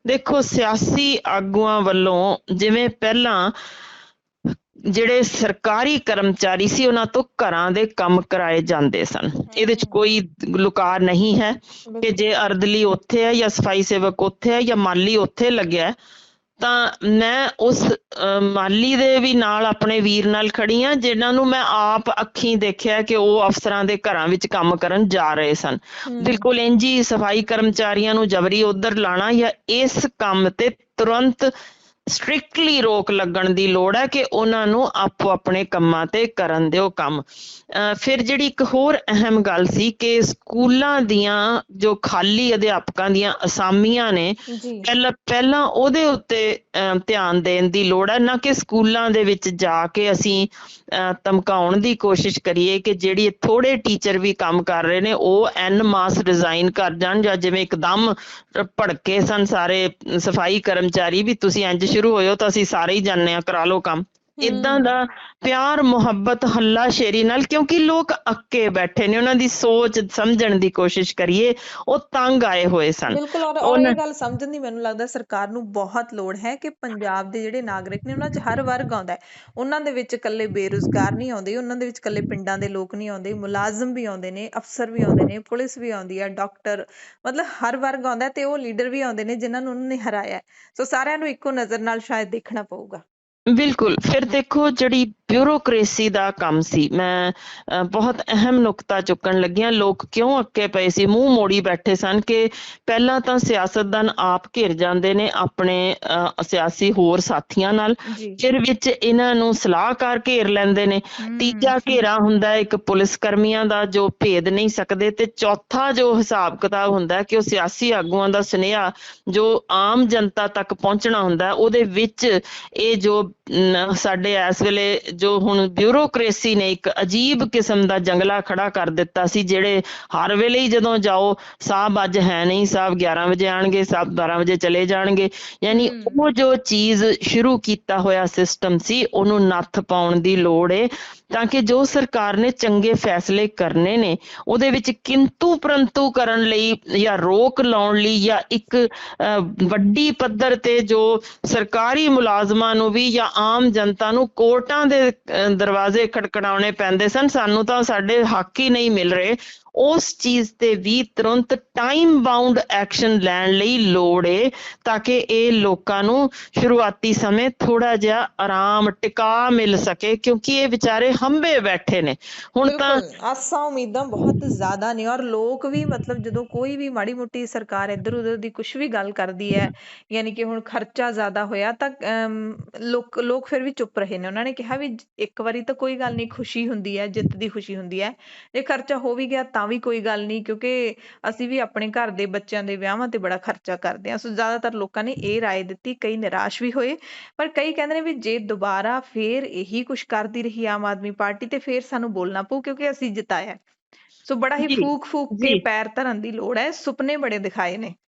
ਦੇਖੋ ਸਿਆਸੀ ਆਗੂਆਂ ਵੱਲੋਂ ਜਿਵੇਂ ਪਹਿਲਾਂ ਜਿਹੜੇ ਸਰਕਾਰੀ ਕਰਮਚਾਰੀ ਸੀ ਉਹਨਾਂ ਤੋਂ ਘਰਾਂ ਦੇ ਕੰਮ ਕਰਾਏ ਜਾਂਦੇ ਸਨ, ਇਹਦੇ 'ਚ ਕੋਈ ਲੁਕਾਰ ਨਹੀਂ ਹੈ ਕਿ ਜੇ ਅਰਦਲੀ ਉੱਥੇ ਹੈ ਜਾਂ ਸਫਾਈ ਸੇਵਕ ਉੱਥੇ ਹੈ ਜਾਂ ਮਾਲੀ ਉੱਥੇ ਲੱਗਿਆ ਤਾਂ ਮੈਂ ਉਸ ਮਾਲੀ ਦੇ ਵੀ ਨਾਲ ਆਪਣੇ ਵੀਰ ਨਾਲ ਖੜੀ ਹਾਂ ਜਿਹਨਾਂ ਨੂੰ ਮੈਂ ਆਪ ਅੱਖੀਂ ਦੇਖਿਆ ਕਿ ਉਹ ਅਫਸਰਾਂ ਦੇ ਘਰਾਂ ਵਿੱਚ ਕੰਮ ਕਰਨ ਜਾ ਰਹੇ ਸਨ। ਬਿਲਕੁਲ ਇੰਝ ਹੀ ਸਫਾਈ ਕਰਮਚਾਰੀਆਂ ਨੂੰ ਜਬਰੀ ਉੱਧਰ ਲਾਣਾ ਜਾਂ ਇਸ ਕੰਮ ਤੇ ਤੁਰੰਤ ਸਟ੍ਰਿਕਟਲੀ ਰੋਕ ਲੱਗਣ ਦੀ ਲੋੜ ਹੈ ਕਿ ਉਹਨਾਂ ਨੂੰ ਆਪੋ ਆਪਣੇ ਕੰਮਾਂ ਤੇ ਕਰਨ ਦਿਓ ਕੰਮ। ਫਿਰ ਜਿਹੜੀ ਇੱਕ ਹੋਰ ਅਹਿਮ ਗੱਲ ਸੀ ਕਿ ਸਕੂਲਾਂ ਦੀਆਂ ਜੋ ਖਾਲੀ ਅਧਿਆਪਕਾਂ ਦੀਆਂ ਅਸਾਮੀਆਂ ਨੇ ਪਹਿਲਾਂ ਉਹਦੇ ਉੱਤੇ ਧਿਆਨ ਦੇਣ ਦੀ ਲੋੜ ਹੈ, ਨਾ ਕਿ ਸਕੂਲਾਂ ਦੇ ਵਿੱਚ ਜਾ ਕੇ ਅਸੀਂ ਧਮਕਾਉਣ ਦੀ ਕੋਸ਼ਿਸ਼ ਕਰੀਏ ਕਿ ਜਿਹੜੀ ਥੋੜੇ ਟੀਚਰ ਵੀ ਕੰਮ ਕਰ ਰਹੇ ਨੇ ਉਹ ਐਨ ਮਾਸ ਰਿਜ਼ਾਈਨ ਕਰ ਜਾਣ ਜਾਂ ਜਿਵੇਂ ਇੱਕਦਮ ਭੜਕੇ ਸਨ ਸਾਰੇ ਸਫਾਈ ਕਰਮਚਾਰੀ ਵੀ ਤੁਸੀਂ ਇੰਝ ਸ਼ੁਰੂ ਹੋਇਓ ਤਾਂ ਅਸੀਂ ਸਾਰੇ ਹੀ ਜਾਣੇ ਆ ਕਰਾ ਲਓ ਕੰਮ। ਏਦਾਂ ਦਾ ਪਿਆਰ ਮੁਹੱਬਤ ਹੱਲਾ ਸ਼ੇਰੀ ਨਾਲ, ਕਿਉਂਕਿ ਲੋਕ ਅੱਕੇ ਬੈਠੇ ਨੇ, ਉਹਨਾਂ ਦੀ ਸੋਚ ਸਮਝਣ ਦੀ ਕੋਸ਼ਿਸ਼ ਕਰੀਏ, ਉਹ ਤੰਗ ਆਏ ਹੋਏ ਸਨ। ਬਿਲਕੁਲ। ਔਰ ਇਹ ਗੱਲ ਸਮਝਣ ਦੀ ਮੈਨੂੰ ਲੱਗਦਾ ਸਰਕਾਰ ਨੂੰ ਬਹੁਤ ਲੋੜ ਹੈ ਕਿ ਪੰਜਾਬ ਦੇ ਜਿਹੜੇ ਨਾਗਰਿਕ ਨੇ ਉਹਨਾਂ 'ਚ ਹਰ ਵਰਗ ਆਉਂਦਾ ਹੈ। ਉਹਨਾਂ ਦੇ ਵਿੱਚ ਇਕੱਲੇ ਬੇਰੁਜ਼ਗਾਰ ਨਹੀਂ ਆਉਂਦੇ, ਉਹਨਾਂ ਦੇ ਵਿੱਚ ਇਕੱਲੇ ਪਿੰਡਾਂ ਦੇ ਲੋਕ ਨਹੀਂ ਆਉਂਦੇ, ਮੁਲਾਜ਼ਮ ਵੀ ਆਉਂਦੇ ਨੇ, ਅਫਸਰ ਵੀ ਆਉਂਦੇ ਨੇ, ਪੁਲਿਸ ਵੀ ਆਉਂਦੀ ਹੈ, ਡਾਕਟਰ, ਮਤਲਬ ਹਰ ਵਰਗ ਆਉਂਦਾ ਤੇ ਉਹ ਲੀਡਰ ਵੀ ਆਉਂਦੇ ਨੇ ਜਿਨ੍ਹਾਂ ਨੂੰ ਉਹਨਾਂ ਨੇ ਹਰਾਇਆ। ਸੋ ਸਾਰਿਆਂ ਨੂੰ ਇੱਕੋ ਨਜ਼ਰ ਨਾਲ ਸ਼ਾਇਦ ਦੇਖਣਾ ਪਊਗਾ। ਬਿਲਕੁਲ। ਫਿਰ ਦੇਖੋ ਜਿਹੜੀ ਬਿਊਰੋਕ੍ਰੇਸੀ ਦਾ ਕੰਮ ਸੀ, ਮੈਂ ਬਹੁਤ ਅਹਿਮ ਨੁਕਤਾ ਚੁੱਕਣ ਲੱਗੀਆਂ। ਲੋਕ ਕਿਉਂ ਅੱਕੇ ਪਏ ਸੀ, ਮੂੰਹ ਮੋੜੀ ਬੈਠੇ ਸਨ ਕਿ ਪਹਿਲਾਂ ਤਾਂ ਸਿਆਸਤਦਾਨ ਆਪ ਘਿਰ ਜਾਂਦੇ ਨੇ ਆਪਣੇ ਸਿਆਸੀ ਹੋਰ ਸਾਥੀਆਂ ਨਾਲ, ਫਿਰ ਵਿੱਚ ਇਹਨਾਂ ਨੂੰ ਸਲਾਹਕਾਰ ਘੇਰ ਲੈਂਦੇ ਨੇ, ਤੀਜਾ ਘੇਰਾ ਹੁੰਦਾ ਇੱਕ ਪੁਲਿਸ ਕਰਮੀਆਂ ਦਾ ਜੋ ਭੇਦ ਨਹੀਂ ਸਕਦੇ, ਤੇ ਚੌਥਾ ਜੋ ਹਿਸਾਬ ਕਿਤਾਬ ਹੁੰਦਾ ਕਿ ਉਹ ਸਿਆਸੀ ਆਗੂਆਂ ਦਾ ਸੁਨੇਹਾ ਜੋ ਆਮ ਜਨਤਾ ਤੱਕ ਪਹੁੰਚਣਾ ਹੁੰਦਾ, ਉਹਦੇ ਵਿੱਚ ਇਹ ਜੋ ਸਾਡੇ ਇਸ ਵੇਲੇ ਜੋ ਹੁਣ ਬਿਊਰੋਕ੍ਰੇਸੀ ਨੇ ਇੱਕ ਅਜੀਬ ਕਿਸਮ ਦਾ ਜੰਗਲਾ ਖੜਾ ਕਰ ਦਿੱਤਾ ਸੀ, ਜਿਹੜੇ ਹਰ ਵੇਲੇ ਹੀ ਜਦੋਂ ਜਾਓ ਸਾਹਿਬ ਅੱਜ ਹੈ ਨਹੀਂ, ਸਾਹਿਬ 11 ਵਜੇ ਆਣਗੇ, ਸਾਹਿਬ 12 ਵਜੇ ਚਲੇ ਜਾਣਗੇ, ਯਾਨੀ ਉਹ ਜੋ ਚੀਜ਼ ਸ਼ੁਰੂ ਕੀਤਾ ਹੋਇਆ ਸਿਸਟਮ ਸੀ ਉਹਨੂੰ ਨੱਥ ਪਾਉਣ ਦੀ ਲੋੜ ਏ, ਤਾਂ ਕਿ ਜੋ ਸਰਕਾਰ ਨੇ ਚੰਗੇ ਫੈਸਲੇ ਕਰਨੇ ਨੇ ਉਹਦੇ ਵਿੱਚ ਕਿੰਤੂ ਪ੍ਰੰਤੂ ਕਰਨ ਲਈ ਜਾਂ ਰੋਕ ਲਾਉਣ ਲਈ ਜਾਂ ਇੱਕ ਵੱਡੀ ਪੱਧਰ ਤੇ ਜੋ ਸਰਕਾਰੀ ਮੁਲਾਜ਼ਮਾਂ ਨੂੰ ਵੀ ਜਾਂ ਆਮ ਜਨਤਾ ਨੂੰ ਕੋਰਟਾਂ ਦੇ ਦਰਵਾਜ਼ੇ ਖੜਕੜਾਉਣੇ ਪੈਂਦੇ ਸਨ, ਸਾਨੂੰ ਤਾਂ ਸਾਡੇ ਹੱਕ ਹੀ ਨਹੀਂ ਮਿਲ ਰਹੇ, ਉਸ ਚੀਜ਼ ਤੇ ਵੀ ਤੁਰੰਤ ਟਾਈਮ ਬਾਉਂਡ ਐਕਸ਼ਨ ਲੈਣ ਲਈ ਲੋੜ ਏ, ਤਾਂ ਕਿ ਇਹ ਲੋਕਾਂ ਨੂੰ ਸ਼ੁਰੂਆਤੀ ਸਮੇਂ ਥੋੜਾ ਜਿਹਾ ਆਰਾਮ ਟਿਕਾ ਮਿਲ ਸਕੇ, ਕਿਉਂਕਿ ਇਹ ਵਿਚਾਰੇ ਹੰਭੇ ਬੈਠੇ ਨੇ ਹੁਣ ਤਾਂ। ਆਸਾਂ ਉਮੀਦਾਂ ਬਹੁਤ ਜ਼ਿਆਦਾ ਨੇ ਔਰ ਲੋਕ ਵੀ ਮਤਲਬ ਜਦੋਂ ਕੋਈ ਵੀ ਮਾੜੀ ਮੋਟੀ ਸਰਕਾਰ ਇੱਧਰ ਉੱਧਰ ਦੀ ਕੁਛ ਵੀ ਗੱਲ ਕਰਦੀ ਹੈ, ਯਾਨੀ ਕਿ ਹੁਣ ਖਰਚਾ ਜ਼ਿਆਦਾ ਹੋਇਆ ਤਾਂ ਲੋਕ ਫਿਰ ਵੀ ਚੁੱਪ ਰਹੇ ਨੇ। ਉਹਨਾਂ ਨੇ ਕਿਹਾ ਵੀ ਇੱਕ ਵਾਰੀ ਤਾਂ ਕੋਈ ਗੱਲ ਨਹੀਂ, ਖੁਸ਼ੀ ਹੁੰਦੀ ਹੈ, ਜਿੱਤ ਦੀ ਖੁਸ਼ੀ ਹੁੰਦੀ ਹੈ, ਜੇ ਖਰਚਾ ਹੋ ਵੀ ਗਿਆ ਤਾਂ ਵੀ ਕੋਈ ਗੱਲ ਨਹੀਂ, ਕਿਉਂਕਿ ਅਸੀਂ ਵੀ ਆਪਣੇ ਘਰ ਦੇ ਬੱਚਿਆਂ ਦੇ ਵਿਆਹਾਂ ਤੇ ਬੜਾ ਖਰਚਾ ਕਰਦੇ ਹਾਂ। ਸੋ ਜ਼ਿਆਦਾਤਰ ਲੋਕਾਂ ਨੇ ਇਹ ਰਾਏ ਦਿੱਤੀ, ਕਈ ਨਿਰਾਸ਼ ਵੀ ਹੋਏ, ਪਰ ਕਈ ਕਹਿੰਦੇ ਨੇ ਵੀ ਜੇ ਦੁਬਾਰਾ ਫੇਰ ਇਹੀ ਕੁਛ ਕਰਦੀ ਰਹੀ ਆਮ ਆਦਮੀ ਪਾਰਟੀ ਤੇ ਫੇਰ ਸਾਨੂੰ ਬੋਲਣਾ ਪਊ, ਕਿਉਂਕਿ ਅਸੀਂ ਜਿਤਾਇਆ। ਸੋ ਬੜਾ ਹੀ ਫੂਕ ਕੇ ਪੈਰ ਧਰਨ ਦੀ ਲੋੜ ਹੈ। ਸੁਪਨੇ ਬੜੇ ਦਿਖਾਏ ਨੇ।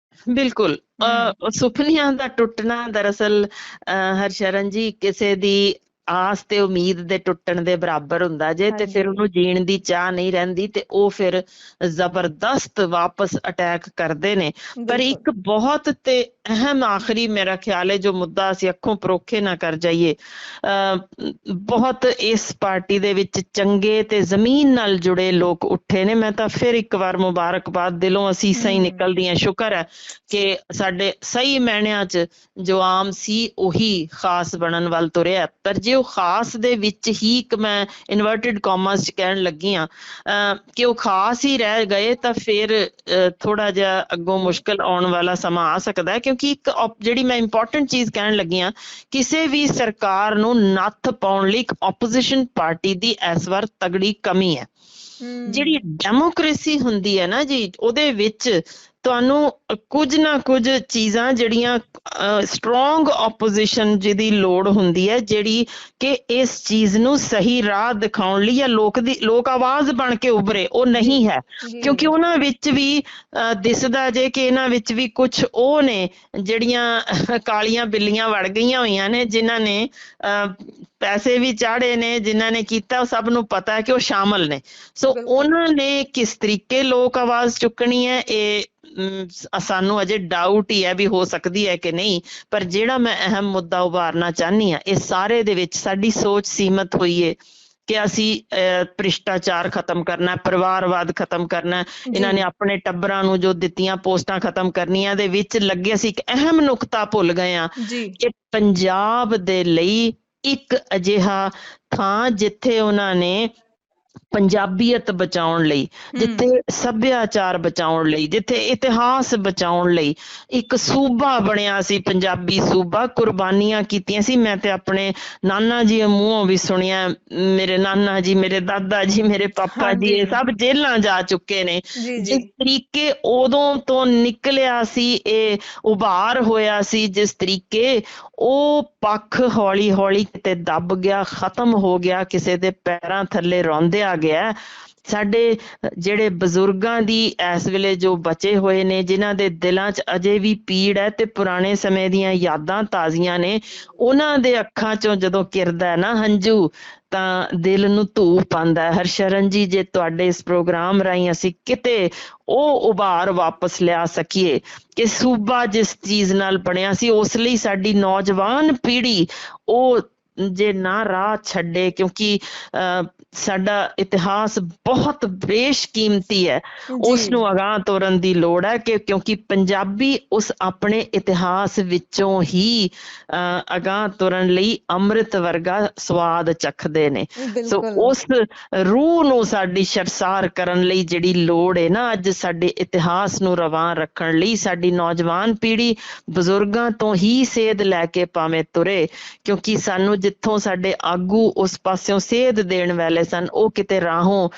ਬਿਲਕੁਲ ਸੁਪਨਿਆਂ ਦਾ ਟੁੱਟਣਾ ਦਰਅਸਲ ਹਰਸ਼ਰਨ ਜੀ ਕਿਸੇ ਦੀ ਆਸ ਤੇ ਉਮੀਦ ਦੇ ਟੁੱਟਣ ਦੇ ਬਰਾਬਰ ਹੁੰਦਾ ਜੇ, ਤੇ ਫਿਰ ਉਹਨੂੰ ਜੀਣ ਦੀ ਚਾਹ ਨਹੀਂ ਰਹਿੰਦੀ ਤੇ ਉਹ ਫਿਰ ਜ਼ਬਰਦਸਤ ਵਾਪਸ ਅਟੈਕ ਕਰਦੇ ਨੇ। ਪਰ ਇੱਕ ਬਹੁਤ ਤੇ ਅਹਿਮ ਆਖਰੀ ਮੇਰਾ ਖਿਆਲ ਹੈ ਜੋ ਮੁੱਦਾ ਅਸੀਂ ਅੱਖੋਂ ਪਰੋਖੇ ਨਾ ਕਰ ਜਾਈਏ, ਬਹੁਤ ਇਸ ਪਾਰਟੀ ਦੇ ਵਿੱਚ ਚੰਗੇ ਤੇ ਜ਼ਮੀਨ ਨਾਲ ਜੁੜੇ ਲੋਕ ਉੱਠੇ ਨੇ। ਮੈਂ ਤਾਂ ਫਿਰ ਇੱਕ ਵਾਰ ਮੁਬਾਰਕਬਾਦ ਦਿਲੋਂ ਅਸੀਸਾਂ ਹੀ ਨਿਕਲਦੀਆਂ, ਸ਼ੁਕਰ ਹੈ ਕਿ ਸਾਡੇ ਸਹੀ ਮਾਇਨਿਆਂ 'ਚ ਜੋ ਆਮ ਸੀ ਉਹੀ ਖਾਸ ਬਣਨ ਵੱਲ ਤੁਰਿਆ। ਪਰ ਜੇ ਉਹ ਖਾਸ ਦੇ ਵਿੱਚ ਹੀ ਇੱਕ ਮੈਂ ਇਨਵਰਟਿਡ ਕਾਮਰਸ 'ਚ ਕਹਿਣ ਲੱਗੀ ਹਾਂ ਕਿ ਉਹ ਖਾਸ ਹੀ ਰਹਿ ਗਏ ਤਾਂ ਫਿਰ ਥੋੜਾ ਜਿਹਾ ਅੱਗੋਂ ਮੁਸ਼ਕਲ ਆਉਣ ਵਾਲਾ ਸਮਾਂ ਆ ਸਕਦਾ ਹੈ, ਕਿਉਂਕਿ ਇੱਕ ਜਿਹੜੀ ਮੈਂ ਇੰਪੋਰਟੈਂਟ ਚੀਜ਼ ਕਹਿਣ ਲੱਗੀ ਹਾਂ, ਕਿਸੇ ਵੀ ਸਰਕਾਰ ਨੂੰ ਨੱਥ ਪਾਉਣ ਲਈ ਇੱਕ ਆਪੋਜੀਸ਼ਨ ਪਾਰਟੀ ਦੀ ਇਸ ਵਾਰ ਤਗੜੀ ਕਮੀ ਹੈ। ਜਿਹੜੀ ਡੈਮੋਕ੍ਰੇਸੀ ਹੁੰਦੀ ਹੈ ਨਾ ਜੀ, ਉਹਦੇ ਵਿੱਚ ਤੁਹਾਨੂੰ ਕੁਝ ਨਾ ਕੁਝ ਚੀਜ਼ਾਂ ਜਿਹੜੀਆਂ ਸਟਰੋਂਗ ਆਪੋਜੀਸ਼ਨ ਜਿਹਦੀ ਲੋੜ ਹੁੰਦੀ ਹੈ, ਜਿਹੜੀ ਕਿ ਇਸ ਚੀਜ਼ ਨੂੰ ਸਹੀ ਰਾਹ ਦਿਖਾਉਣ ਲਈ ਜਾਂ ਲੋਕ ਆਵਾਜ਼ ਬਣ ਕੇ ਉੱਭਰੇ, ਉਹ ਨਹੀਂ ਹੈ। ਕਿਉਂਕਿ ਉਹਨਾਂ ਵਿੱਚ ਵੀ ਦਿਸਦਾ ਜੇ ਕਿ ਇਹਨਾਂ ਵਿੱਚ ਵੀ ਕੁਛ ਉਹ ਨੇ ਜਿਹੜੀਆਂ ਕਾਲੀਆਂ ਬਿੱਲੀਆਂ ਵੜ ਗਈਆਂ ਹੋਈਆਂ ਨੇ, ਜਿਨ੍ਹਾਂ ਨੇ ਪੈਸੇ ਵੀ ਚਾੜੇ ਨੇ, ਜਿਨ੍ਹਾਂ ਨੇ ਕੀਤਾ, ਉਹ ਸਭ ਨੂੰ ਪਤਾ ਹੈ ਕਿ ਉਹ ਸ਼ਾਮਲ ਨੇ। ਸੋ ਉਹਨਾਂ ਨੇ ਕਿਸ ਤਰੀਕੇ ਲੋਕ ਆਵਾਜ਼ ਚੁੱਕਣੀ ਹੈ, ਇਹ ਸਾਨੂੰ ਅਜੇ ਡਾਊਟ ਹੀ ਹੈ ਵੀ ਹੋ ਸਕਦੀ ਹੈ ਕਿ ਨਹੀਂ। ਪਰ ਜਿਹੜਾ ਮੈਂ ਅਹਿਮ ਮੁੱਦਾ ਉਭਾਰਨਾ ਚਾਹੁੰਦੀ ਹਾਂ, ਇਹ ਸਾਰੇ ਦੇ ਵਿੱਚ ਸਾਡੀ ਸੋਚ ਸੀਮਤ ਹੋਈ ਹੈ ਕਿ ਅਸੀਂ ਭ੍ਰਿਸ਼ਟਾਚਾਰ ਖਤਮ ਕਰਨਾ, ਪਰਿਵਾਰਵਾਦ ਖਤਮ ਕਰਨਾ, ਇਹਨਾਂ ਨੇ ਆਪਣੇ ਟੱਬਰਾਂ ਨੂੰ ਜੋ ਦਿੱਤੀਆਂ ਪੋਸਟਾਂ ਖਤਮ ਕਰਨੀਆਂ ਦੇ ਵਿੱਚ ਲੱਗੇ। ਅਸੀਂ ਇੱਕ ਅਹਿਮ ਨੁਕਤਾ ਭੁੱਲ ਗਏ ਹਾਂ ਕਿ ਪੰਜਾਬ ਦੇ ਲਈ ਇੱਕ ਅਜਿਹਾ ਥਾਂ ਜਿੱਥੇ ਉਹਨਾਂ ਨੇ ਪੰਜਾਬੀਅਤ ਬਚਾਉਣ ਲਈ, ਜਿੱਥੇ ਸੱਭਿਆਚਾਰ ਬਚਾਉਣ ਲਈ, ਜਿੱਥੇ ਇਤਿਹਾਸ ਬਚਾਉਣ ਲਈ ਇੱਕ ਸੂਬਾ ਬਣਿਆ ਸੀ, ਪੰਜਾਬੀ ਸੂਬਾ, ਕੁਰਬਾਨੀਆਂ ਕੀਤੀਆਂ ਸੀ। ਮੈਂ ਤੇ ਆਪਣੇ ਨਾਨਾ ਜੀ ਮੂੰਹੋਂ ਵੀ ਸੁਣਿਆ, ਮੇਰੇ ਨਾਨਾ ਜੀ, ਮੇਰੇ ਦਾਦਾ ਜੀ, ਮੇਰੇ ਪਾਪਾ ਜੀ, ਇਹ ਸਭ ਜੇਲ੍ਹਾਂ ਜਾ ਚੁੱਕੇ ਨੇ। ਜਿਸ ਤਰੀਕੇ ਉਦੋਂ ਤੋਂ ਨਿਕਲਿਆ ਸੀ, ਇਹ ਉਭਾਰ ਹੋਇਆ ਸੀ, ਜਿਸ ਤਰੀਕੇ ਉਹ ਪੱਖ ਹੌਲੀ ਹੌਲੀ ਕਿਤੇ ਦੱਬ ਗਿਆ, ਖਤਮ ਹੋ ਗਿਆ, ਕਿਸੇ ਦੇ ਪੈਰਾਂ ਥੱਲੇ ਰੌਂਦਿਆ ਗਿਆ। ਸਾਡੇ ਜਿਹੜੇ ਬਜ਼ੁਰਗਾਂ ਦੀ ਇਸ ਵੇਲੇ ਜੋ ਬਚੇ ਹੋਏ ਨੇ, ਜਿਨ੍ਹਾਂ ਦੇ ਦਿਲਾਂ 'ਚ ਅਜੇ ਵੀ ਪੀੜ ਹੈ ਤੇ ਪੁਰਾਣੇ ਸਮੇਂ ਦੀਆਂ ਯਾਦਾਂ ਤਾਜ਼ੀਆਂ ਨੇ, ਉਹਨਾਂ ਦੇ ਅੱਖਾਂ 'ਚੋਂ ਜਦੋਂ ਕਿਰਦਾ ਹੈ ਨਾ ਹੰਝੂ, ਤਾਂ ਦਿਲ ਨੂੰ ਧੂਪ ਆਉਂਦਾ। ਹਰਸ਼ਰਨ ਜੀ, ਜੇ ਤੁਹਾਡੇ ਇਸ ਪ੍ਰੋਗਰਾਮ ਰਾਹੀਂ ਅਸੀਂ ਕਿਤੇ ਉਹ ਉਭਾਰ ਵਾਪਸ ਲਿਆ ਸਕੀਏ ਕਿ ਸੂਬਾ ਜਿਸ ਚੀਜ਼ ਨਾਲ ਬਣਿਆ ਸੀ, ਉਸ ਲਈ ਸਾਡੀ ਨੌਜਵਾਨ ਪੀੜ੍ਹੀ ਉਹ ਜੇ ਨਾ ਰਾਹ ਛੱਡੇ, ਕਿਉਂਕਿ ਸਾਡਾ ਇਤਿਹਾਸ ਬਹੁਤ ਬੇਸ਼ਕੀਮਤੀ ਹੈ, ਉਸ ਨੂੰ ਅਗਾਂਹ ਤੋਰਨ ਦੀ ਲੋੜ ਹੈ ਕਿਉਂਕਿ ਪੰਜਾਬੀ ਉਸ ਆਪਣੇ ਇਤਿਹਾਸ ਵਿੱਚੋਂ ਹੀ ਅਗਾਂਹ ਤੁਰਨ ਲਈ ਅੰਮ੍ਰਿਤ ਵਰਗਾ ਸਵਾਦ ਚੱਖਦੇ ਨੇ। ਸੋ ਉਸ ਰੂਹ ਨੂੰ ਸਾਡੀ ਸ਼ਰਸਾਰ ਕਰਨ ਲਈ ਜਿਹੜੀ ਲੋੜ ਹੈ ਨਾ, ਅੱਜ ਸਾਡੇ ਇਤਿਹਾਸ ਨੂੰ ਰਵਾਂ ਰੱਖਣ ਲਈ ਸਾਡੀ ਨੌਜਵਾਨ ਪੀੜ੍ਹੀ ਬਜ਼ੁਰਗਾਂ ਤੋਂ ਹੀ ਸੇਧ ਲੈ ਕੇ ਭਾਵੇਂ ਤੁਰੇ, ਕਿਉਂਕਿ ਸਾਨੂੰ ਜਿੱਥੋਂ ਸਾਡੇ ਆਗੂ ਉਸ ਪਾਸਿਓਂ ਸੇਧ ਦੇਣ ਵਾਲੇ ਸਨ ਉਹ ਕਿਤੇ ਰਾਹੋਂ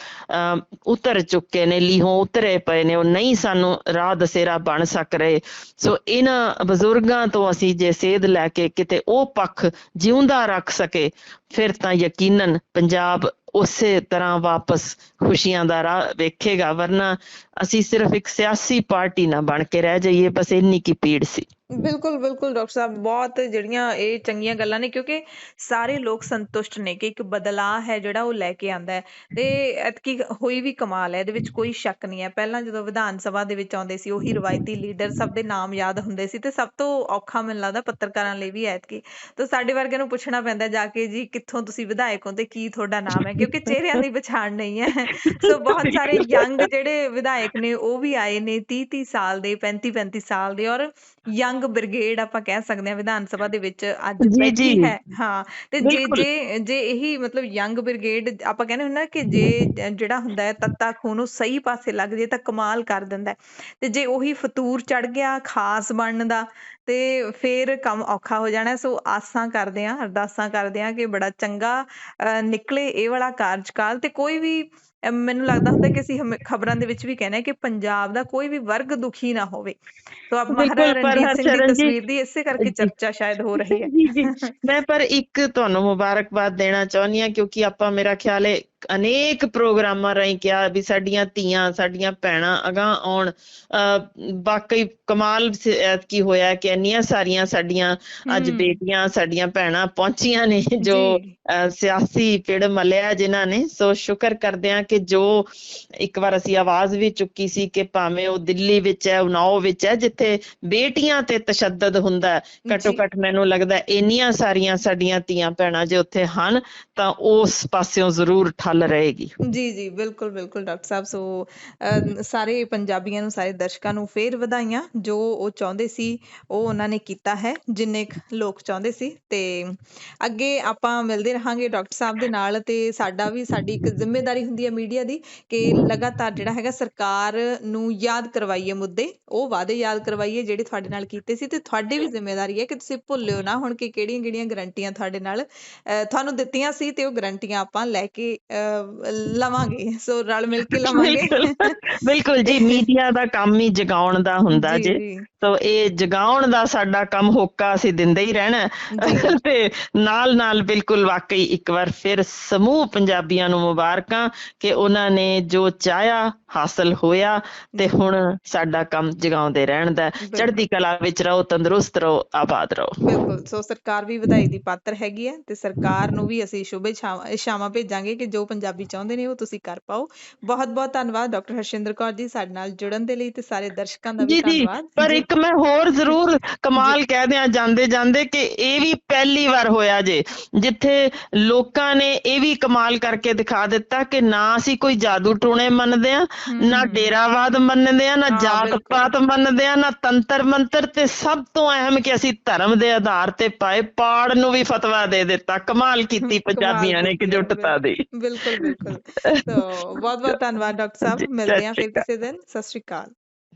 ਉਤਰ ਚੁੱਕੇ ਨੇ, ਲੀਹੋਂ ਉਤਰੇ ਪਏ ਨੇ, ਉਹ ਨਹੀਂ ਸਾਨੂੰ ਰਾਹ ਦਸੇਰਾ ਬਣ ਸਕ ਰਹੇ। ਸੋ ਇਹਨਾਂ ਬਜ਼ੁਰਗਾਂ ਤੋਂ ਅਸੀਂ ਜੇ ਸੇਧ ਲੈ ਕੇ ਕਿਤੇ ਉਹ ਪੱਖ ਜਿਉਂਦਾ ਰੱਖ ਸਕੇ ਫਿਰ ਤਾਂ ਯਕੀਨਨ ਪੰਜਾਬ ਉਸੇ ਤਰ੍ਹਾਂ ਵਾਪਸ ਖੁਸ਼ੀਆਂ ਦਾ ਰਾਹ ਵੇਖੇਗਾ। ਵਰਨਾ ਅਸੀਂ ਸਿਰਫ ਇੱਕ ਸਿਆਸੀ ਪਾਰਟੀ ਨਾ ਬਣ ਕੇ ਰਹਿ ਜਾਈਏ, ਬਸ ਇੰਨੀ ਕੀ ਪੀੜ ਸੀ। ਬਿਲਕੁਲ ਬਿਲਕੁਲ ਡਾਕਟਰ ਸਾਹਿਬ, ਬਹੁਤ ਜਿਹੜੀਆਂ ਇਹ ਚੰਗੀਆਂ ਗੱਲਾਂ ਨੇ ਕਿਉਂਕਿ ਸਾਰੇ ਲੋਕ ਸੰਤੁਸ਼ਟ ਨੇ ਕਿ ਇੱਕ ਬਦਲਾਅ ਹੈ ਜਿਹੜਾ ਉਹ ਲੈ ਕੇ ਆਂਦਾ ਹੈ ਤੇ ਐਤਕੀ ਹੋਈ ਵੀ ਕਮਾਲ ਹੈ, ਇਹਦੇ ਵਿੱਚ ਕੋਈ ਸ਼ੱਕ ਨਹੀਂ ਹੈ। ਪਹਿਲਾਂ ਜਦੋਂ ਵਿਧਾਨ ਸਭਾ ਦੇ ਵਿੱਚ ਆਉਂਦੇ ਸੀ ਉਹੀ ਰਵਾਇਤੀ ਲੀਡਰ ਸਭ ਦੇ ਨਾਮ ਯਾਦ ਹੁੰਦੇ ਸੀ ਤੇ ਸਭ ਤੋਂ ਔਖਾ ਮੈਨੂੰ ਲੱਗਦਾ ਪੱਤਰਕਾਰਾਂ ਲਈ ਵੀ ਐਤਕੀ ਤਾਂ ਸਾਡੇ ਵਰਗਿਆਂ ਨੂੰ ਪੁੱਛਣਾ ਪੈਂਦਾ ਜਾ ਕੇ ਜੀ ਕਿੱਥੋਂ ਤੁਸੀਂ ਵਿਧਾਇਕ ਹੋ ਤੇ ਕੀ ਤੁਹਾਡਾ ਨਾਮ ਹੈ, ਕਿਉਂਕਿ ਚਿਹਰਿਆਂ ਦੀ ਪਛਾਣ ਨਹੀਂ ਹੈ। ਸੋ ਬਹੁਤ ਸਾਰੇ ਯੰਗ ਜਿਹੜੇ ਵਿਧਾਇਕ ਨੇ ਉਹ ਵੀ ਆਏ ਨੇ 30-30 ਸਾਲ ਦੇ, 35-35 ਸਾਲ ਦੇ, ਔਰ ਯੰਗ ਬ੍ਰਿਗੇਡ ਆਪਾਂ ਕਹਿ ਸਕਦੇ ਹਾਂ ਵਿਧਾਨ ਸਭਾ ਦੇ ਵਿੱਚ ਅੱਜ ਬੈਠੀ ਹੈ। ਹਾਂ ਤੇ ਜੇ ਇਹੀ ਮਤਲਬ ਯੰਗ ਬ੍ਰਿਗੇਡ ਆਪਾਂ ਕਹਿੰਦੇ ਹੁੰਦੇ ਨਾ ਕਿ ਜੇ ਜਿਹੜਾ ਹੁੰਦਾ ਹੈ ਤੱਤਾ ਖੂਨ ਉਹ ਸਹੀ ਪਾਸੇ ਲੱਗ ਜੇ ਤਾਂ ਕਮਾਲ ਕਰ ਦਿੰਦਾ, ਤੇ ਜੇ ਉਹੀ ਫਤੂਰ ਚੜ ਗਿਆ ਖਾਸ ਬਣਨ ਦਾ ਤੇ ਫੇਰ ਕੰਮ ਔਖਾ ਹੋ ਜਾਣਾ। ਸੋ ਆਸਾਂ ਕਰਦੇ ਹਾਂ, ਅਰਦਾਸਾਂ ਕਰਦੇ ਹਾਂ ਕਿ ਬੜਾ ਚੰਗਾ ਨਿਕਲੇ ਇਹ ਵਾਲਾ ਕਾਰਜਕਾਲ ਤੇ ਕੋਈ ਵੀ ਮੈਨੂੰ ਲੱਗਦਾ ਹੁੰਦਾ ਕਿ ਅਸੀਂ ਖਬਰਾਂ ਦੇ ਵਿੱਚ ਵੀ ਕਹਿੰਦੇ ਕਿ ਪੰਜਾਬ ਦਾ ਕੋਈ ਵੀ ਵਰਗ ਦੁਖੀ ਨਾ ਹੋਵੇ। ਸੋ ਆਪ ਮਹਾਰਾਜਾ ਰਣਜੀਤ ਸਿੰਘ ਦੀ ਤਸਵੀਰ ਦੀ ਇਸੇ ਕਰਕੇ ਚਰਚਾ ਸ਼ਾਇਦ ਹੋ ਰਹੀ ਹੈ। ਜੀ ਮੈਂ ਪਰ ਇੱਕ ਤੁਹਾਨੂੰ ਮੁਬਾਰਕਬਾਦ ਦੇਣਾ ਚਾਹੁੰਦੀ ਹਾਂ ਕਿਉਂਕਿ ਆਪਾਂ ਮੇਰਾ ਖਿਆਲ ਹੈ ਅਨੇਕ ਪ੍ਰੋਗਰਾਮਾਂ ਰਾਹੀਂ ਕਿਹਾ ਵੀ ਸਾਡੀਆਂ ਧੀਆਂ ਸਾਡੀਆਂ ਭੈਣਾਂ ਅਗਾਂਹ ਆਉਣ। ਵਾਕਈ ਕਮਾਲ ਕੀ ਹੋਇਆ ਕਿ ਇੰਨੀਆਂ ਸਾਰੀਆਂ ਸਾਡੀਆਂ ਅੱਜ ਬੇਟੀਆਂ ਸਾਡੀਆਂ ਭੈਣਾਂ ਪਹੁੰਚੀਆਂ ਨੇ ਜੋ ਸਿਆਸੀ ਪਿੜ ਮਲਿਆ ਜਿਨ੍ਹਾਂ ਨੇ। ਸੋ ਸ਼ੁਕਰ ਕਰਦੇ ਹਾਂ ਕਿ ਜੋ ਇੱਕ ਵਾਰ ਅਸੀਂ ਆਵਾਜ਼ ਵੀ ਚੁੱਕੀ ਸੀ ਕਿ ਭਾਵੇਂ ਉਹ ਦਿੱਲੀ ਵਿੱਚ ਹੈ, ਉਨਾਓ ਵਿੱਚ ਹੈ, ਜਿੱਥੇ ਬੇਟੀਆਂ ਤੇ ਤਸ਼ੱਦਦ ਹੁੰਦਾ, ਘੱਟੋ ਘੱਟ ਮੈਨੂੰ ਲੱਗਦਾ ਇੰਨੀਆਂ ਸਾਰੀਆਂ ਸਾਡੀਆਂ ਧੀਆਂ ਭੈਣਾਂ ਜੇ ਉੱਥੇ ਹਨ ਤਾਂ ਉਸ ਪਾਸਿਓਂ ਜ਼ਰੂਰ ਠੱਲ ਰਹੇਗੀ। ਜੀ ਜੀ ਬਿਲਕੁਲ ਬਿਲਕੁਲ ਡਾਕਟਰ ਸਾਹਿਬ। ਸੋ ਸਾਰੇ ਪੰਜਾਬੀਆਂ ਨੂੰ, ਸਾਰੇ ਦਰਸ਼ਕਾਂ ਨੂੰ ਫੇਰ ਵਧਾਈਆਂ। ਜੋ ਉਹ ਚਾਹੁੰਦੇ ਸੀ ਉਹ ਉਹਨਾਂ ਨੇ ਕੀਤਾ ਹੈ, ਜਿੰਨੇ ਲੋਕ ਚਾਹੁੰਦੇ ਸੀ। ਤੇ ਅੱਗੇ ਆਪਾਂ ਮਿਲਦੇ ਰਹਾਂਗੇ ਡਾਕਟਰ ਸਾਹਿਬ ਦੇ ਨਾਲ ਤੇ ਸਾਡੀ ਇੱਕ ਜ਼ਿੰਮੇਵਾਰੀ ਹੁੰਦੀ ਹੈ ਮੀਡੀਆ ਦੀ ਕਿ ਲਗਾਤਾਰ ਜਿਹੜਾ ਹੈਗਾ ਸਰਕਾਰ ਨੂੰ ਯਾਦ ਕਰਵਾਈਏ ਮੁੱਦੇ, ਉਹ ਵਾਅਦੇ ਯਾਦ ਕਰਵਾਈਏ ਜਿਹੜੇ ਤੁਹਾਡੇ ਨਾਲ ਕੀਤੇ ਸੀ। ਤੇ ਤੁਹਾਡੀ ਵੀ ਜ਼ਿੰਮੇਵਾਰੀ ਹੈ ਕਿ ਤੁਸੀਂ ਭੁੱਲਿਓ ਨਾ ਹੁਣ ਕਿ ਕਿਹੜੀਆਂ ਕਿਹੜੀਆਂ ਗਰੰਟੀਆਂ ਤੁਹਾਡੇ ਨਾਲ ਤੁਹਾਨੂੰ ਦਿੱਤੀਆਂ ਸੀ ਤੇ ਉਹ ਗਰੰਟੀਆਂ ਆਪਾਂ ਲੈ ਕੇ ਲਵਾਂਗੇ। ਸੋ ਰਲ ਮਿਲ ਕੇ ਲਵਾਂਗੇ। ਬਿਲਕੁਲ ਜੀ, ਮੀਡੀਆ ਦਾ ਕੰਮ ਹੀ ਜਗਾਉਣ ਦਾ ਹੁੰਦਾ ਜੇ। ਸੋ ਇਹ ਜਗਾਉਣ ਦਾ ਸਾਡਾ ਕੰਮ ਹੋਕਾ ਅਸੀਂ ਦਿੰਦੇ ਹੀ ਰਹਿਣਾ ਤੇ ਨਾਲ ਨਾਲ ਬਿਲਕੁਲ ਵਾਕਈ ਇੱਕ ਵਾਰ ਫਿਰ ਸਮੂਹ ਪੰਜਾਬੀਆਂ ਨੂੰ ਮੁਬਾਰਕਾਂ ਕਿ ਉਹਨਾਂ ਨੇ ਜੋ ਚਾਹਿਆ ਹਾਸਲ ਹੋਇਆ ਤੇ ਹੁਣ ਸਾਡਾ ਕੰਮ ਜਗਾਉਂਦੇ ਰਹਿਣ ਦਾ। ਚੜ੍ਹਦੀ ਕਲਾ ਵਿੱਚ ਰਹੋ, ਤੰਦਰੁਸਤ ਰਹੋ, ਆਬਾਦ ਰਹੋ। ਬਿਲਕੁਲ। ਸੋ ਸਰਕਾਰ ਵੀ ਵਧਾਈ ਦੀ ਪਾਤਰ ਹੈਗੀ ਹੈ ਤੇ ਸਰਕਾਰ ਨੂੰ ਵੀ ਅਸੀਂ ਸ਼ੁਭ ਇਛਾਵਾਂ ਭੇਜਾਂਗੇ ਕਿ ਜੋ ਪੰਜਾਬੀ ਚਾਹੁੰਦੇ ਨੇ ਉਹ ਤੁਸੀਂ ਕਰ ਪਾਓ। ਬਹੁਤ ਬਹੁਤ ਧੰਨਵਾਦ ਡਾਕਟਰ ਹਰਸ਼ਿੰਦਰ ਕੌਰ ਜੀ ਸਾਡੇ ਨਾਲ ਜੁੜਨ ਦੇ ਲਈ ਤੇ ਸਾਰੇ ਦਰਸ਼ਕਾਂ ਦਾ ਵੀ ਧੰਨਵਾਦ। ਪਰ ਇੱਕ ਮੈਂ ਹੋਰ ਜ਼ਰੂਰ ਕਮਾਲ ਕਹਿ ਦਿਆਂ ਜਾਂਦੇ ਜਾਂਦੇ ਕਿ ਇਹ ਵੀ ਪਹਿਲੀ ਵਾਰ ਹੋਇਆ ਜੇ ਜਿੱਥੇ ਲੋਕਾਂ ਨੇ ਇਹ ਵੀ ਕਮਾਲ ਕਰਕੇ ਦਿਖਾ ਦਿੱਤਾ ਕਿ ਨਾ ਅਸੀਂ ਕੋਈ ਜਾਦੂ ਟੂਣੇ ਮੰਨਦੇ ਆ, ਨਾ ਡੇਰਾਵਾਦ ਮੰਨਦੇ ਆ, ਨਾ ਜਾਤ ਪਾਤ ਮੰਨਦੇ ਆ, ਨਾ ਤੰਤਰ ਮੰਤਰ, ਤੇ ਸਭ ਤੋਂ ਅਹਿਮ ਕਿ ਅਸੀਂ ਧਰਮ ਦੇ ਆਧਾਰ ਤੇ ਪਾਏ ਪਾੜ ਨੂੰ ਵੀ ਫਤਵਾ ਦੇ ਦਿੱਤਾ। ਕਮਾਲ ਕੀਤੀ ਪੰਜਾਬੀਆਂ ਨੇ ਇਕਜੁੱਟਤਾ ਦੀ। ਬਿਲਕੁਲ ਬਿਲਕੁਲ। ਬਹੁਤ ਬਹੁਤ ਧੰਨਵਾਦ ਡਾਕਟਰ ਸਾਹਿਬ। ਮਿਲਦੇ ਹਾਂ ਫਿਰ ਕਿਸੇ ਦਿਨ। ਸਤਿ ਸ਼੍ਰੀ ਅਕਾਲ।